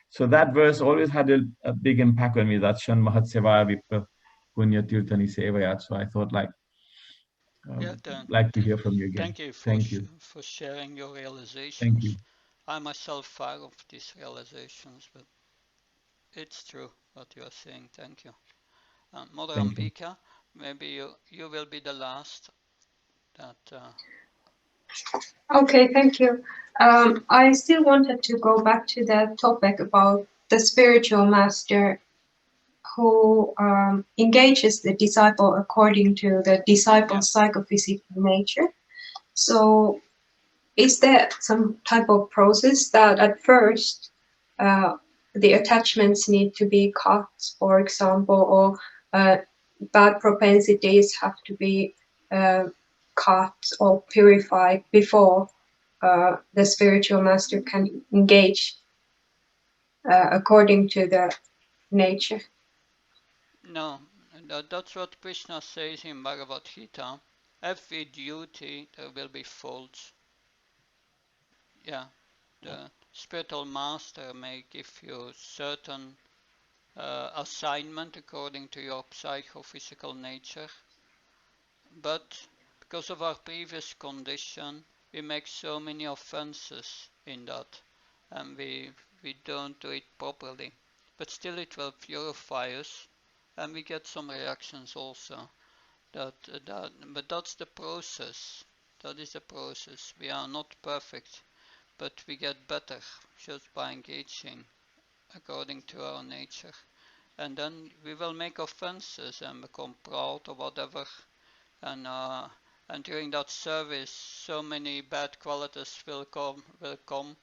So that verse always had a big impact on me, that Shan Mahat Sevaya Vipra Punya Tirthani Sevayat. So I thought like to hear from you again. Thank you for sharing your realizations. Thank you. I myself far of these realizations, but it's true what you are saying. Thank you. Mother Ambika, maybe you will be the last. Okay, thank you. I still wanted to go back to that topic about the spiritual master who engages the disciple according to the disciple's psychophysical nature. So is there some type of process that at first the attachments need to be cut, for example, or bad propensities have to be cut or purified before the spiritual master can engage according to the nature? No, that's what Krishna says in Bhagavad Gita. every duty there will be faults. Yeah, the spiritual master may give you certain assignment according to your psychophysical nature, but because of our previous condition, we make so many offenses in that, and we don't do it properly. But still, it will purify us, and we get some reactions also. But that's the process. That is the process. We are not perfect, but we get better just by engaging according to our nature. And then we will make offenses and become proud or whatever. And and during that service, so many bad qualities will come,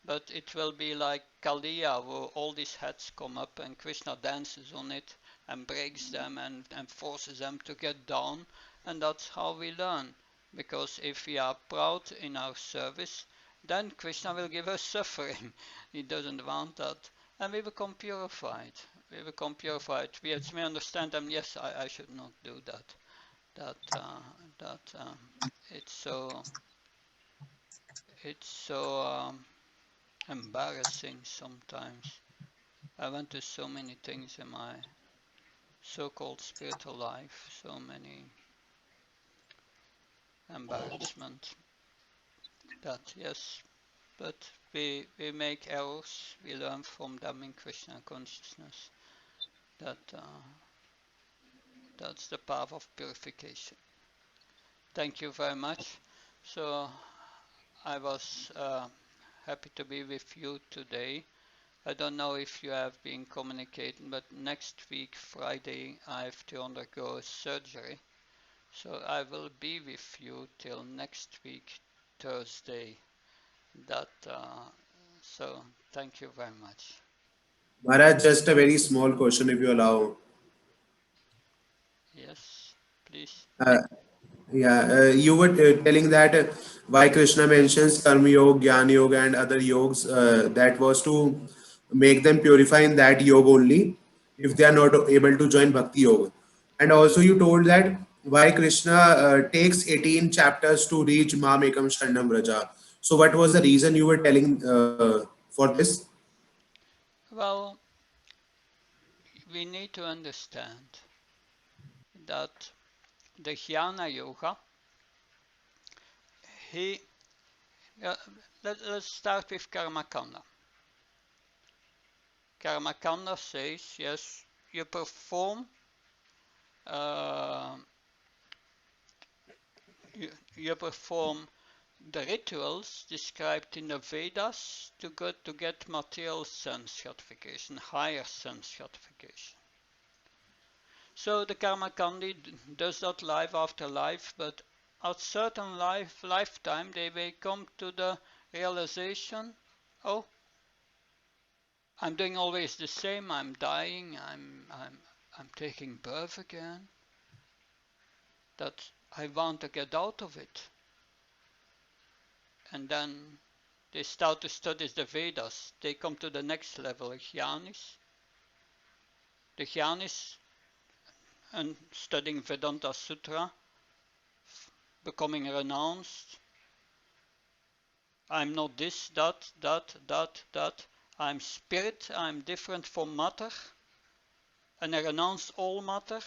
but it will be like Kaliya, where all these heads come up and Krishna dances on it and breaks them and forces them to get down. And that's how we learn. Because if we are proud in our service, then Krishna will give us suffering. He doesn't want that. And we become purified. We become purified. We understand them, yes, I should not do that. It's so embarrassing sometimes. I went to so many things in my so-called spiritual life, so many embarrassment. That yes, but we make errors. We learn from them in Krishna consciousness. That's the path of purification. Thank you very much. So I was happy to be with you today. I don't know if you have been communicating, but next week, Friday, I have to undergo surgery. So I will be with you till next week, Thursday. So thank you very much. Maharaj, just a very small question if you allow. Yes, please. Uh, you were telling that why Krishna mentions Karma Yoga, Jnana Yoga, and other yogas, that was to make them purify in that yoga only if they are not able to join Bhakti Yoga. And also, you told that why Krishna takes 18 chapters to reach Mam Ekam Sharnam Vraja. So, what was the reason you were telling for this? Well, we need to understand that the Jnana Yoga, let's start with Karmakanda. Karmakanda says, yes, you perform you perform the rituals described in the Vedas to get material sense gratification, higher sense gratification. So the Karmakandi does that life after life, but at certain lifetime they may come to the realization, oh, I'm doing always the same, I'm dying, I'm taking birth again, that I want to get out of it. And then they start to study the Vedas. They come to the next level, Jnanis. The Jnanis, and studying Vedanta Sutra, becoming renounced. I'm not this, that. I'm spirit, I'm different from matter. And I renounce all matter.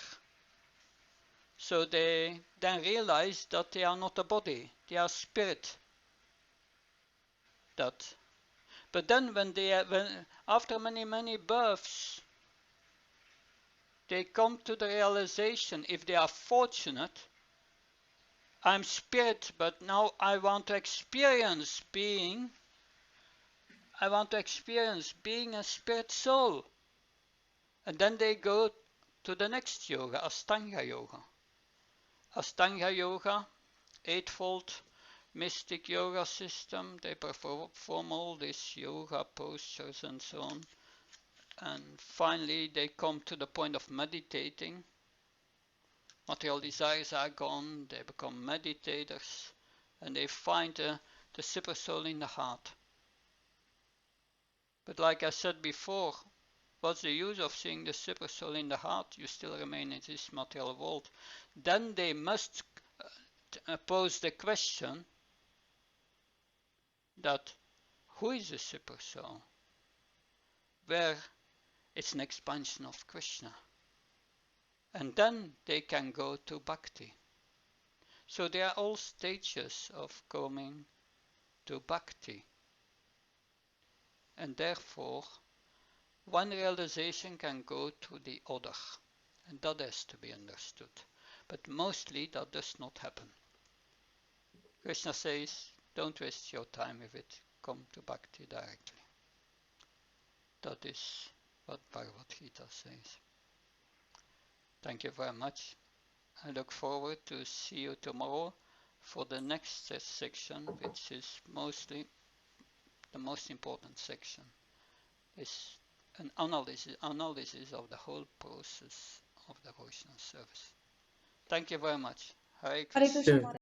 So they then realize that they are not a body, they are spirit. But then after many births, they come to the realization, if they are fortunate, I'm spirit, but now I want to experience being a spirit soul. And then they go to the next yoga, Ashtanga Yoga. Ashtanga Yoga, eightfold mystic yoga system. They perform all these yoga postures and so on. And finally they come to the point of meditating. Material desires are gone, they become meditators, and they find the super soul in the heart. But like I said before, what's the use of seeing the super soul in the heart? You still remain in this material world. Then they must pose the question that who is the super soul, where it's an expansion of Krishna, and then they can go to bhakti. So they are all stages of coming to bhakti, and therefore one realization can go to the other, and that has to be understood. But mostly that does not happen. Krishna says, don't waste your time with it, come to bhakti directly. That is what Bhagavad Gita says. Thank you very much. I look forward to see you tomorrow for the next section, which is mostly the most important section. It's an analysis of the whole process of devotional service. Thank you very much. Hare Krishna.